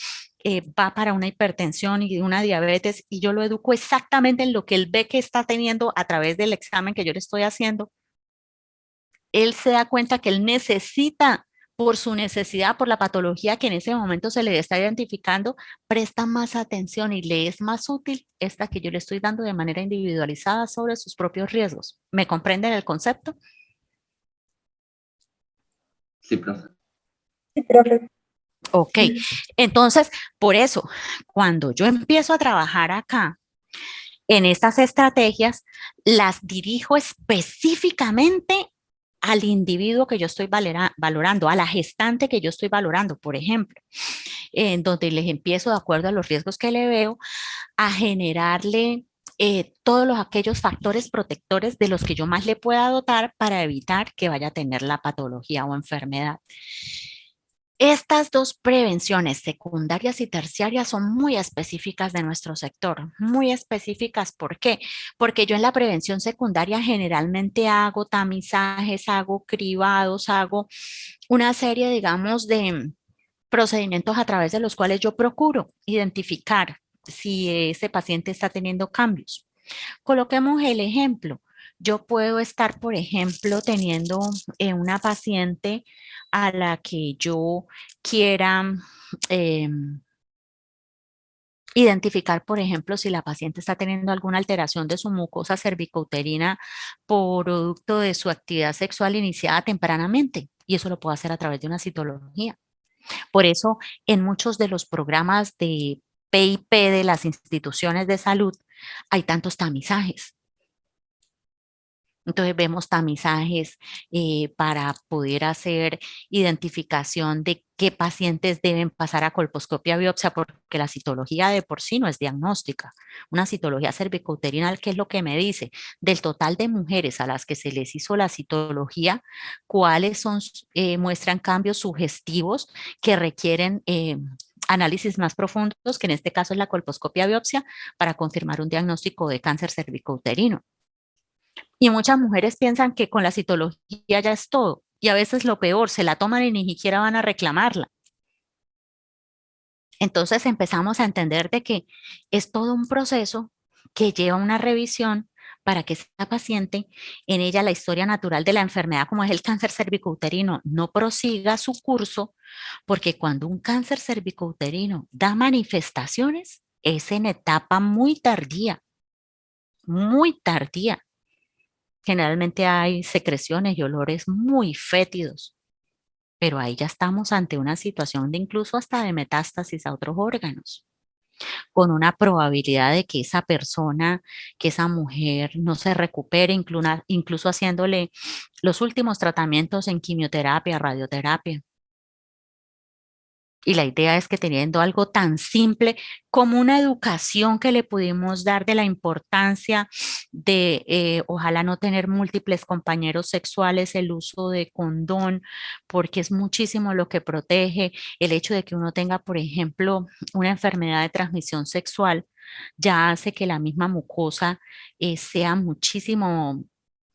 va para una hipertensión y una diabetes y yo lo educo exactamente en lo que él ve que está teniendo a través del examen que yo le estoy haciendo, él se da cuenta que él necesita, por su necesidad, por la patología que en ese momento se le está identificando, presta más atención y le es más útil esta que yo le estoy dando de manera individualizada sobre sus propios riesgos. ¿Me comprenden el concepto? Sí, profe. Ok, entonces, por eso, cuando yo empiezo a trabajar acá, en estas estrategias, las dirijo específicamente al individuo que yo estoy valorando, a la gestante que yo estoy valorando, por ejemplo, en donde les empiezo, de acuerdo a los riesgos que le veo, a generarle todos aquellos factores protectores de los que yo más le pueda dotar para evitar que vaya a tener la patología o enfermedad. Estas dos prevenciones, secundarias y terciarias, son muy específicas de nuestro sector, muy específicas. ¿Por qué? Porque yo en la prevención secundaria generalmente hago tamizajes, hago cribados, hago una serie, digamos, de procedimientos a través de los cuales yo procuro identificar si ese paciente está teniendo cambios. Coloquemos el ejemplo. Yo puedo estar, por ejemplo, teniendo una paciente a la que yo quiera eh, identificar, por ejemplo, si la paciente está teniendo alguna alteración de su mucosa cervicouterina producto de su actividad sexual iniciada tempranamente. Y eso lo puedo hacer a través de una citología. Por eso, en muchos de los programas de PIP de las instituciones de salud hay tantos tamizajes. Entonces vemos tamizajes para poder hacer identificación de qué pacientes deben pasar a colposcopia biopsia, porque la citología de por sí no es diagnóstica. Una citología cervicouterina, ¿qué es lo que me dice? Del total de mujeres a las que se les hizo la citología, cuáles son, muestran cambios sugestivos que requieren análisis más profundos, que en este caso es la colposcopia biopsia, para confirmar un diagnóstico de cáncer cervicouterino. Y muchas mujeres piensan que con la citología ya es todo. Y a veces lo peor, se la toman y ni siquiera van a reclamarla. Entonces empezamos a entender de que es todo un proceso que lleva una revisión para que esa paciente, en ella la historia natural de la enfermedad, como es el cáncer cervicouterino, no prosiga su curso, porque cuando un cáncer cervicouterino da manifestaciones, es en etapa muy tardía, muy tardía. Generalmente hay secreciones y olores muy fétidos, pero ahí ya estamos ante una situación de incluso hasta de metástasis a otros órganos, con una probabilidad de que esa persona, que esa mujer no se recupere, incluso haciéndole los últimos tratamientos en quimioterapia, radioterapia. Y la idea es que teniendo algo tan simple como una educación que le pudimos dar de la importancia de ojalá no tener múltiples compañeros sexuales, el uso de condón, porque es muchísimo lo que protege, el hecho de que uno tenga, por ejemplo, una enfermedad de transmisión sexual, ya hace que la misma mucosa sea muchísimo,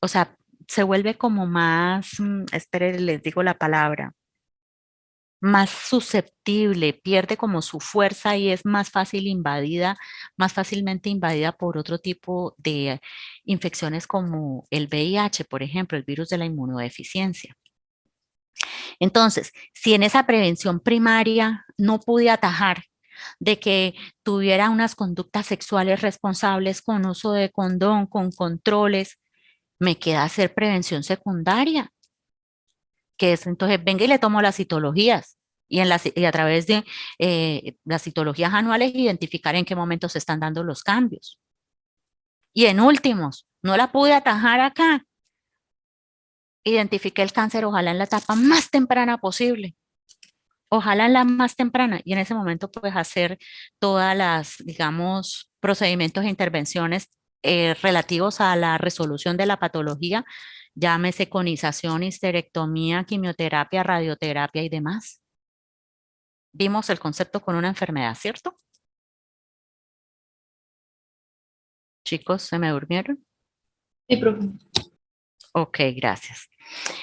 o sea, se vuelve como más, espere, les digo la palabra más susceptible, pierde como su fuerza y es más fácil invadida, más fácilmente invadida por otro tipo de infecciones como el VIH, por ejemplo, el virus de la inmunodeficiencia. Entonces, si en esa prevención primaria no pude atajar de que tuviera unas conductas sexuales responsables con uso de condón, con controles, me queda hacer prevención secundaria, que es entonces venga y le tomo las citologías y, y a través de las citologías anuales identificar en qué momento se están dando los cambios. Y en últimos, no la pude atajar acá, identifiqué el cáncer ojalá en la etapa más temprana posible. Ojalá en la más temprana y en ese momento pues hacer todas las, digamos, procedimientos e intervenciones relativos a la resolución de la patología, llámese conización, histerectomía, quimioterapia, radioterapia y demás. Vimos el concepto con una enfermedad, ¿cierto? Chicos, ¿se me durmieron? Sí, profe. Ok, gracias.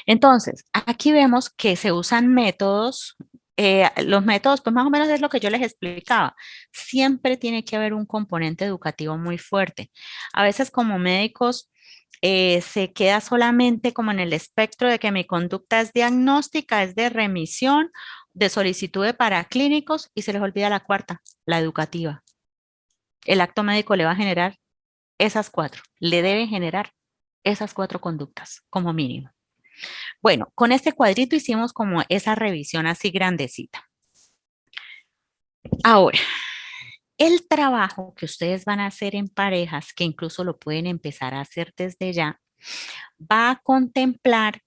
Entonces, aquí vemos que se usan métodos, los métodos, pues más o menos es lo que yo les explicaba. Siempre tiene que haber un componente educativo muy fuerte. A veces como médicos se queda solamente como en el espectro de que mi conducta es diagnóstica, es de remisión, de solicitud de paraclínicos y se les olvida la cuarta, la educativa. El acto médico le va a generar esas cuatro, le debe generar esas cuatro conductas como mínimo. Bueno, con este cuadrito hicimos como esa revisión así grandecita. Ahora, el trabajo que ustedes van a hacer en parejas, que incluso lo pueden empezar a hacer desde ya, va a contemplar,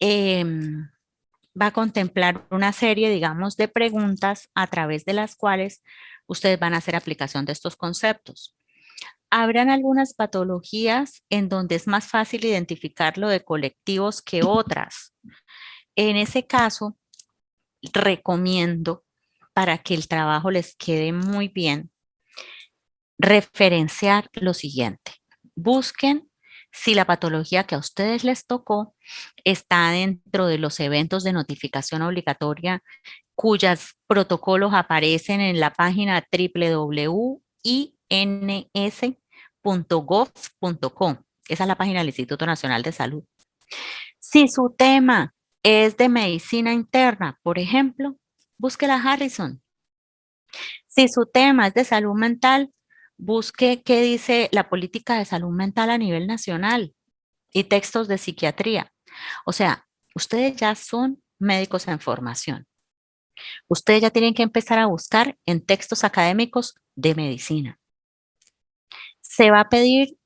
va a contemplar una serie, digamos, de preguntas a través de las cuales ustedes van a hacer aplicación de estos conceptos. Habrán algunas patologías en donde es más fácil identificarlo de colectivos que otras. En ese caso, recomiendo para que el trabajo les quede muy bien, referenciar lo siguiente. Busquen si la patología que a ustedes les tocó está dentro de los eventos de notificación obligatoria cuyos protocolos aparecen en la página www.ins.gov.co. Esa es la página del Instituto Nacional de Salud. Si su tema es de medicina interna, por ejemplo, busque la Harrison. Si su tema es de salud mental, busque qué dice la política de salud mental a nivel nacional y textos de psiquiatría. O sea, ustedes ya son médicos en formación. Ustedes ya tienen que empezar a buscar en textos académicos de medicina. Se va a pedir,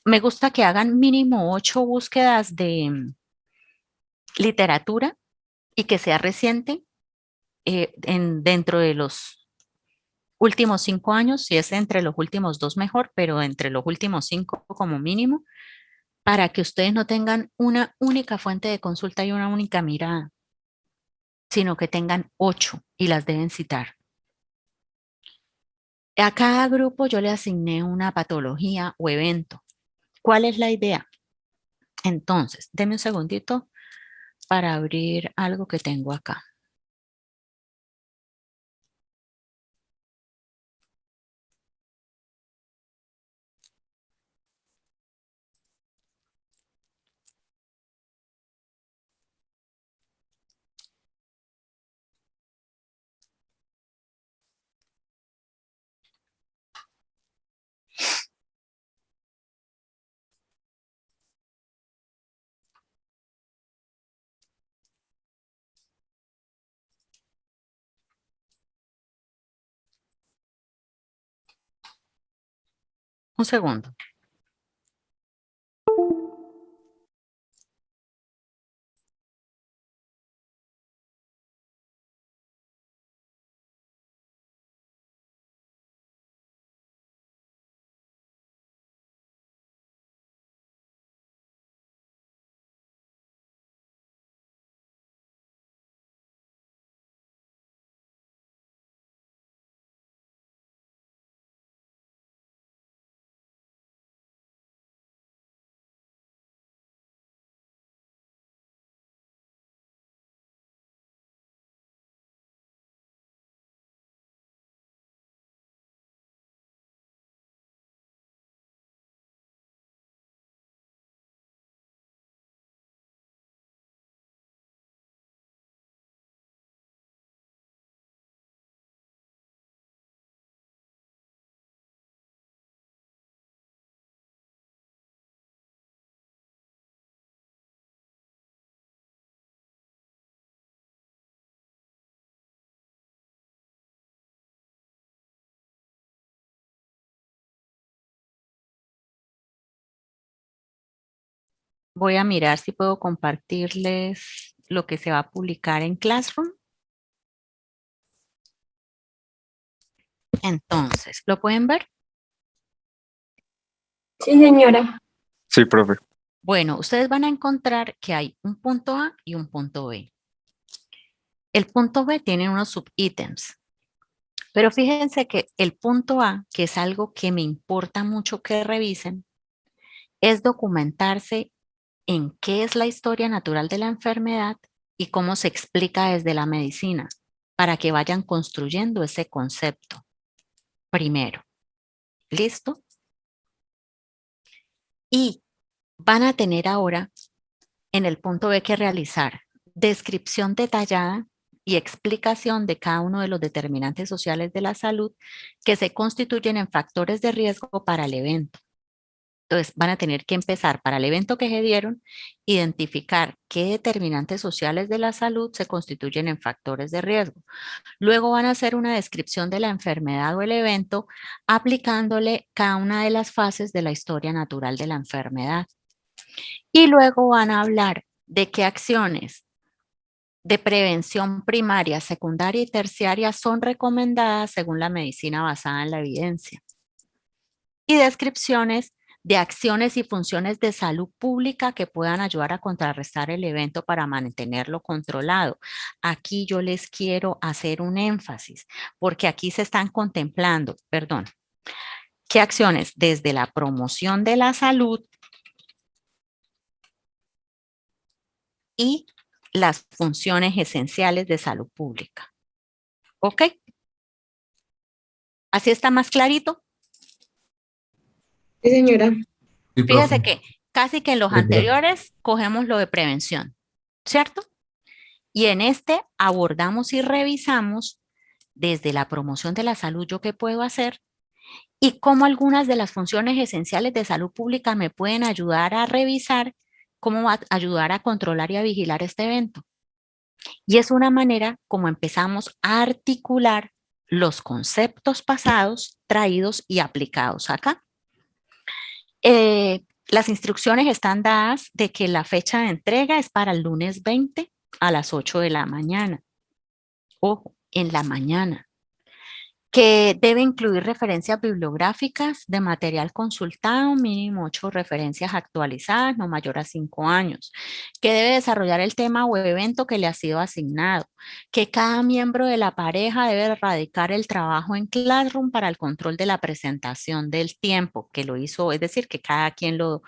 me gusta que hagan mínimo 8 búsquedas de literatura y que sea reciente dentro de los últimos 5 años, si es entre los últimos 2 mejor, pero entre los últimos 5 como mínimo, para que ustedes no tengan una única fuente de consulta y una única mirada, sino que tengan 8 y las deben citar. A cada grupo yo le asigné una patología o evento. ¿Cuál es la idea? Entonces, denme un segundito para abrir algo que tengo acá. Un segundo. Voy a mirar si puedo compartirles lo que se va a publicar en Classroom. Entonces, ¿lo pueden ver? Sí, señora. Sí, profe. Bueno, ustedes van a encontrar que hay un punto A y un punto B. El punto B tiene unos subítems, pero fíjense que el punto A, que es algo que me importa mucho que revisen, es documentarse en qué es la historia natural de la enfermedad y cómo se explica desde la medicina, para que vayan construyendo ese concepto primero. ¿Listo? Y van a tener ahora en el punto B que realizar descripción detallada y explicación de cada uno de los determinantes sociales de la salud que se constituyen en factores de riesgo para el evento. Entonces, van a tener que empezar para el evento que se dieron, identificar qué determinantes sociales de la salud se constituyen en factores de riesgo. Luego van a hacer una descripción de la enfermedad o el evento, aplicándole cada una de las fases de la historia natural de la enfermedad. Y luego van a hablar de qué acciones de prevención primaria, secundaria y terciaria son recomendadas según la medicina basada en la evidencia. Y descripciones de acciones y funciones de salud pública que puedan ayudar a contrarrestar el evento para mantenerlo controlado. Aquí yo les quiero hacer un énfasis, porque aquí se están contemplando, perdón, qué acciones desde la promoción de la salud y las funciones esenciales de salud pública. ¿Ok? ¿Así está más clarito? Sí, señora. Sí, Fíjese profe. que casi que en los Sí, profe. anteriores cogemos lo de prevención, ¿cierto? Y en este abordamos y revisamos desde la promoción de la salud yo qué puedo hacer y cómo algunas de las funciones esenciales de salud pública me pueden ayudar a revisar cómo va a ayudar a controlar y a vigilar este evento. Y es una manera como empezamos a articular los conceptos pasados traídos y aplicados acá. Las instrucciones están dadas de que la fecha de entrega es para el lunes 20 a las 8 de la mañana. Ojo, en la mañana. Que debe incluir referencias bibliográficas de material consultado, mínimo 8 referencias actualizadas, no mayor a 5 años. Que debe desarrollar el tema o evento que le ha sido asignado. Que cada miembro de la pareja debe erradicar el trabajo en Classroom para el control de la presentación del tiempo, que lo hizo, es decir, que cada quien lo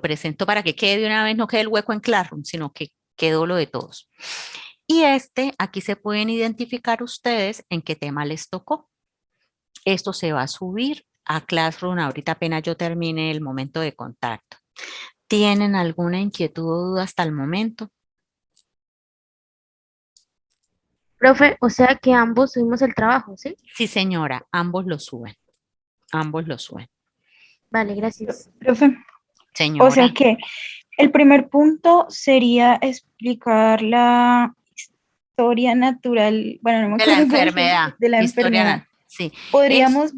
presentó para que quede de una vez, no quede el hueco en Classroom, sino que quedó lo de todos. Y aquí se pueden identificar ustedes en qué tema les tocó. Esto se va a subir a Classroom ahorita apenas yo termine el momento de contacto. ¿Tienen alguna inquietud o duda hasta el momento? Profe, o sea que ambos subimos el trabajo, ¿sí? Sí, señora, ambos lo suben. Ambos lo suben. Vale, gracias. Profe, o Señora, sea que el primer punto sería explicar la historia natural, bueno, no me de la acuerdo cómo se llama, enfermedad. de la Historia, enfermedad. sí. Podríamos,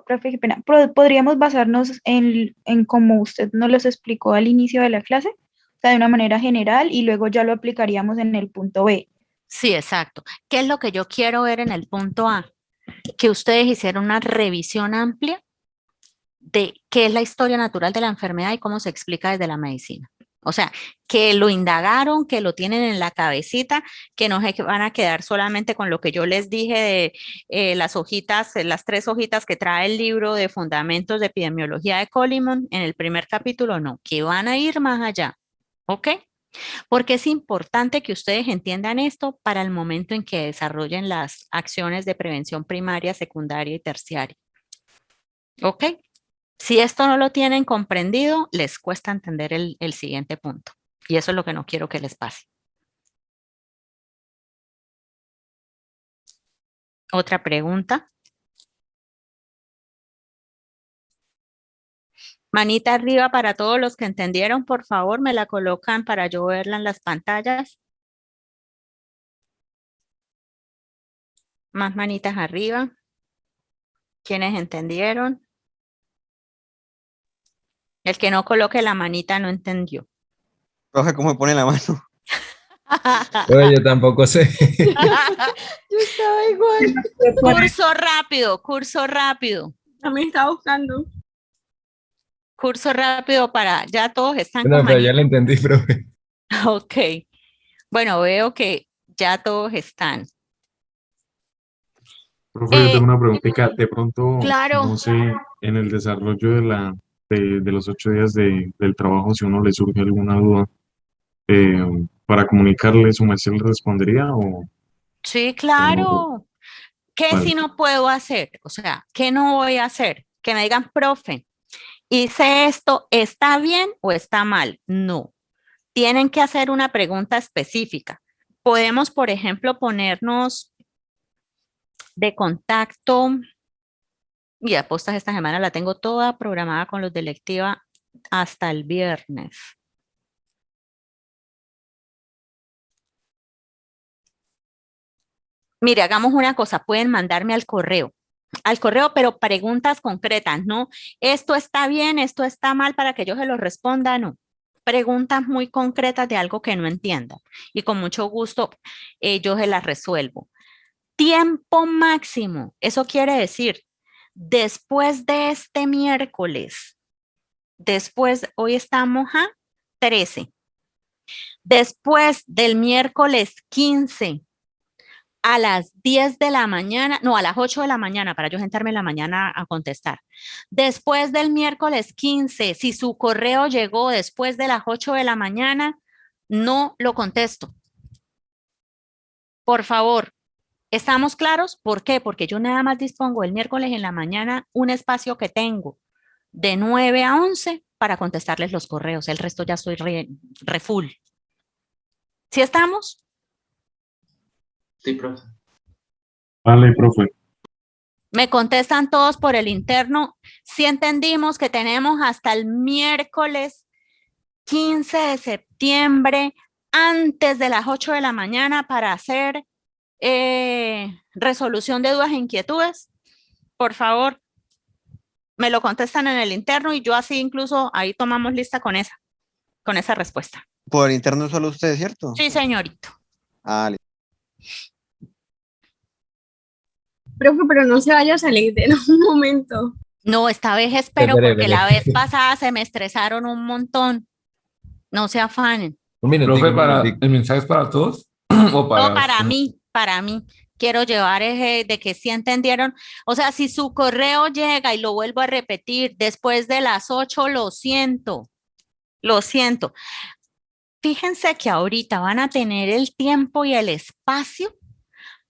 profe, qué pena, podríamos basarnos en cómo usted nos los explicó al inicio de la clase, o sea, de una manera general, y luego ya lo aplicaríamos en el punto B. Sí, exacto. ¿Qué es lo que yo quiero ver en el punto A? Que ustedes hicieron una revisión amplia de qué es la historia natural de la enfermedad y cómo se explica desde la medicina. O sea, que lo indagaron, que lo tienen en la cabecita, que no se van a quedar solamente con lo que yo les dije de las hojitas, las 3 hojitas que trae el libro de Fundamentos de Epidemiología de Coleman en el primer capítulo, no, que van a ir más allá, ¿ok? Porque es importante que ustedes entiendan esto para el momento en que desarrollen las acciones de prevención primaria, secundaria y terciaria, ¿ok? Si esto no lo tienen comprendido, les cuesta entender el siguiente punto. Y eso es lo que no quiero que les pase. Otra pregunta. Manita arriba para todos los que entendieron, por favor, me la colocan para yo verla en las pantallas. Más manitas arriba. ¿Quiénes entendieron? El que no coloque la manita no entendió. Profe, ¿cómo me pone la mano? Pero yo tampoco sé. Yo estaba igual. Curso rápido. También estaba buscando. Curso rápido para, ya todos están No, con pero ya manito. lo entendí, profe. Ok. Bueno, veo que ya todos están. Profe, yo Eh, tengo una preguntita. De pronto, Claro. no sé, en el desarrollo de los 8 días del trabajo, si a uno le surge alguna duda, para comunicarle, ¿su merced le respondería sí, o no? claro. ¿Qué Vale. si no puedo hacer? O sea, ¿qué no voy a hacer? Que me digan, profe, hice esto, ¿está bien o está mal? No. Tienen que hacer una pregunta específica. Podemos, por ejemplo, ponernos de contacto. Y apostas esta semana la tengo toda programada con los de lectiva hasta el viernes. Mire, hagamos una cosa, pueden mandarme al correo, pero preguntas concretas, ¿no? Esto está bien, esto está mal para que yo se los responda, no. Preguntas muy concretas de algo que no entiendan y con mucho gusto yo se las resuelvo. Tiempo máximo, eso quiere decir, después de este miércoles, hoy estamos a 13, después del miércoles 15 a las 10 de la mañana, no, a las 8 de la mañana, para yo sentarme en la mañana a contestar. Después del miércoles 15, si su correo llegó después de las 8 de la mañana, no lo contesto. Por favor, ¿estamos claros? ¿Por qué? Porque yo nada más dispongo el miércoles en la mañana un espacio que tengo de 9 a 11 para contestarles los correos. El resto ya estoy re full. ¿Sí estamos? Sí, profe. Vale, profe. Me contestan todos por el interno. Sí entendimos que tenemos hasta el miércoles 15 de septiembre antes de las 8 de la mañana para hacer resolución de dudas e inquietudes. Por favor, me lo contestan en el interno y yo así incluso ahí tomamos lista con esa respuesta. Por interno solo ustedes, ¿cierto? Sí, señorito. Ah, Profe, pero no se vaya a salir de un momento. No, esta vez espero Espere, porque espere. la vez pasada se me estresaron un montón. No se afanen. Un minutico, Profe, un minutico. ¿el mensaje es para todos o No, para para mí. Quiero llevar ese de que sí entendieron. O sea, si su correo llega y lo vuelvo a repetir después de las 8, lo siento. Lo siento. Fíjense que ahorita van a tener el tiempo y el espacio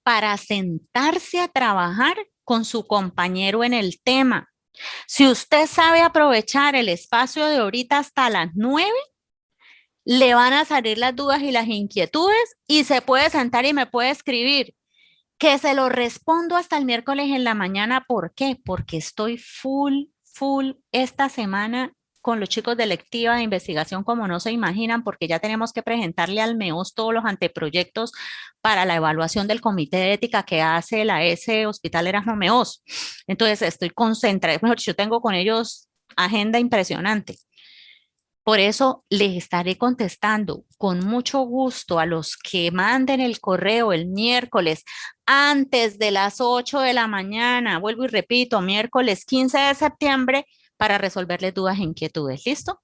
para sentarse a trabajar con su compañero en el tema. Si usted sabe aprovechar el espacio de ahorita hasta las 9, le van a salir las dudas y las inquietudes y se puede sentar y me puede escribir. Que se lo respondo hasta el miércoles en la mañana. ¿Por qué? Porque estoy full esta semana con los chicos de lectiva de investigación, como no se imaginan, porque ya tenemos que presentarle al MEOS todos los anteproyectos para la evaluación del comité de ética que hace la S Hospital Erasmo MEOS. Entonces estoy concentrada, mejor, yo tengo con ellos agenda impresionante. Por eso les estaré contestando con mucho gusto a los que manden el correo el miércoles antes de las 8 de la mañana. Vuelvo y repito, miércoles 15 de septiembre para resolverles dudas e inquietudes. ¿Listo?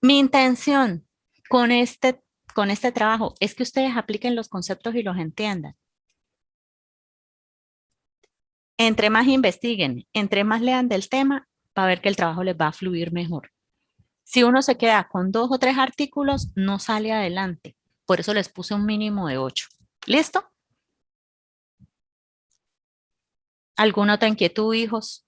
Mi intención con este trabajo es que ustedes apliquen los conceptos y los entiendan. Entre más investiguen, entre más lean del tema, va a ver que el trabajo les va a fluir mejor. Si uno se queda con 2 o 3 artículos, no sale adelante. Por eso les puse un mínimo de 8. ¿Listo? ¿Alguna otra inquietud, hijos?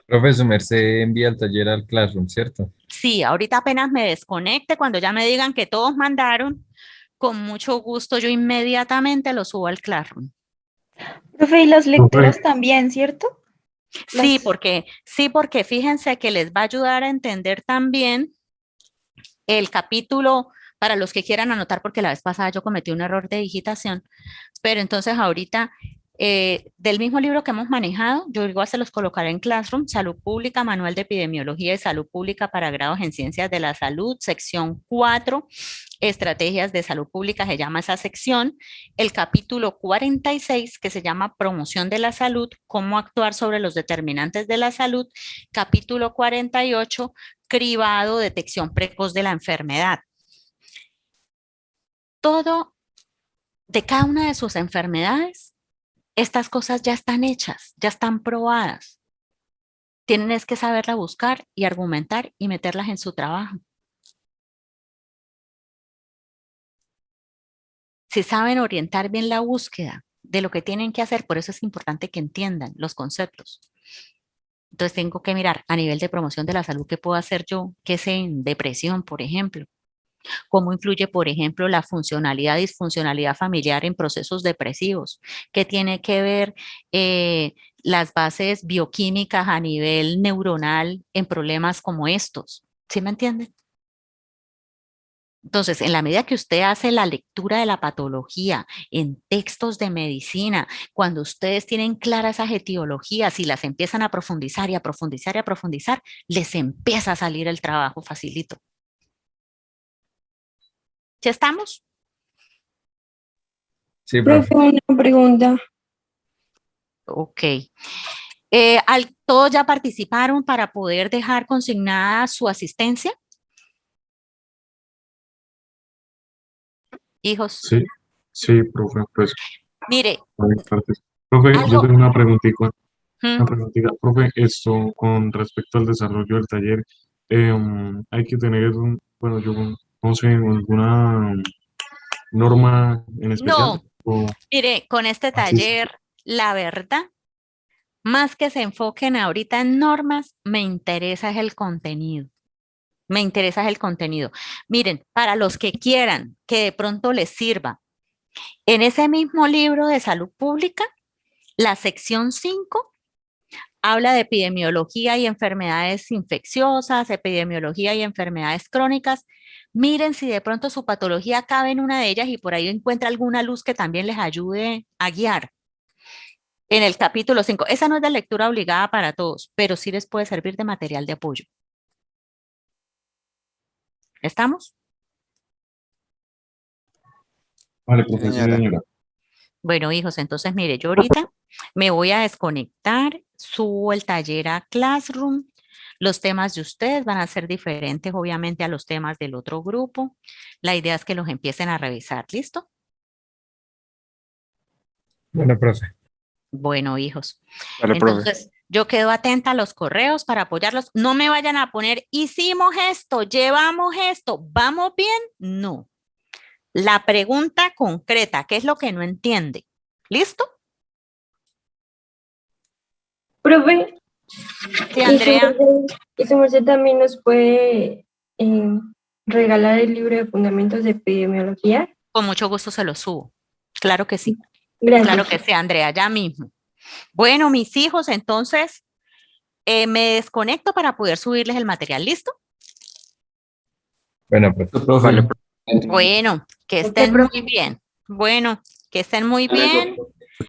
Profe, su merced envía el taller al Classroom, ¿cierto? Sí, ahorita apenas me desconecte, cuando ya me digan que todos mandaron, con mucho gusto yo inmediatamente lo subo al Classroom. Profe, y las lecturas también, ¿cierto? Sí, porque fíjense que les va a ayudar a entender también el capítulo para los que quieran anotar, porque la vez pasada yo cometí un error de digitación, pero entonces ahorita Del mismo libro que hemos manejado, yo igual se los colocaré en Classroom, Salud Pública, Manual de Epidemiología y Salud Pública para grados en Ciencias de la Salud, sección 4, Estrategias de Salud Pública, se llama esa sección. El capítulo 46, que se llama Promoción de la Salud, cómo actuar sobre los determinantes de la salud. Capítulo 48, Cribado, detección precoz de la enfermedad. Todo de cada una de sus enfermedades, estas cosas ya están hechas, ya están probadas. Tienen es que saberla buscar y argumentar y meterlas en su trabajo. Si saben orientar bien la búsqueda de lo que tienen que hacer, por eso es importante que entiendan los conceptos. Entonces tengo que mirar a nivel de promoción de la salud, ¿qué puedo hacer yo? ¿Qué sé en depresión, por ejemplo? ¿Cómo influye, por ejemplo, la funcionalidad, disfuncionalidad familiar en procesos depresivos? ¿Qué tiene que ver las bases bioquímicas a nivel neuronal en problemas como estos? ¿Sí me entienden? Entonces, en la medida que usted hace la lectura de la patología en textos de medicina, cuando ustedes tienen claras esas etiologías y las empiezan a profundizar y a profundizar y a profundizar, les empieza a salir el trabajo facilito. ¿Ya estamos? Sí, profe. Profe, una pregunta. Ok. ¿Todos ya participaron para poder dejar consignada su asistencia? Hijos. Sí, sí, profe, pues, Mire, buenas tardes. Profe, yo algo. tengo una preguntita. Una ¿Mm? preguntita, profe, esto con respecto al desarrollo del taller, hay que tener, bueno, yo no sé, alguna norma en especial No, o mire, con este así. taller, la verdad, más que se enfoquen ahorita en normas, me interesa es el contenido. Me interesa es el contenido. Miren, para los que quieran que de pronto les sirva, en ese mismo libro de salud pública, la sección 5 habla de epidemiología y enfermedades infecciosas, epidemiología y enfermedades crónicas. Miren si de pronto su patología cabe en una de ellas y por ahí encuentra alguna luz que también les ayude a guiar. En el capítulo 5, esa no es de lectura obligada para todos, pero sí les puede servir de material de apoyo. ¿Estamos? Vale, Sí, profe, sí, señora. señora. Bueno, hijos, entonces mire, yo ahorita me voy a desconectar, subo el taller a Classroom. Los temas de ustedes van a ser diferentes, obviamente, a los temas del otro grupo. La idea es que los empiecen a revisar, ¿listo? Bueno, profe. Bueno, hijos. Vale, profe. Entonces, yo quedo atenta a los correos para apoyarlos. No me vayan a poner, hicimos esto, llevamos esto, ¿vamos bien? No. La pregunta concreta, ¿qué es lo que no entiende? ¿Listo? Profe, Sí, Andrea. y su merced también nos puede regalar el libro de fundamentos de epidemiología. Con mucho gusto se lo subo. Claro que sí. Gracias. Claro que sí, Andrea, ya mismo. Bueno, mis hijos, entonces me desconecto para poder subirles el material. ¿Listo? Bueno, profe. Profe. Vale, profe. Bueno, que estén muy bien. Bueno, que estén muy bien.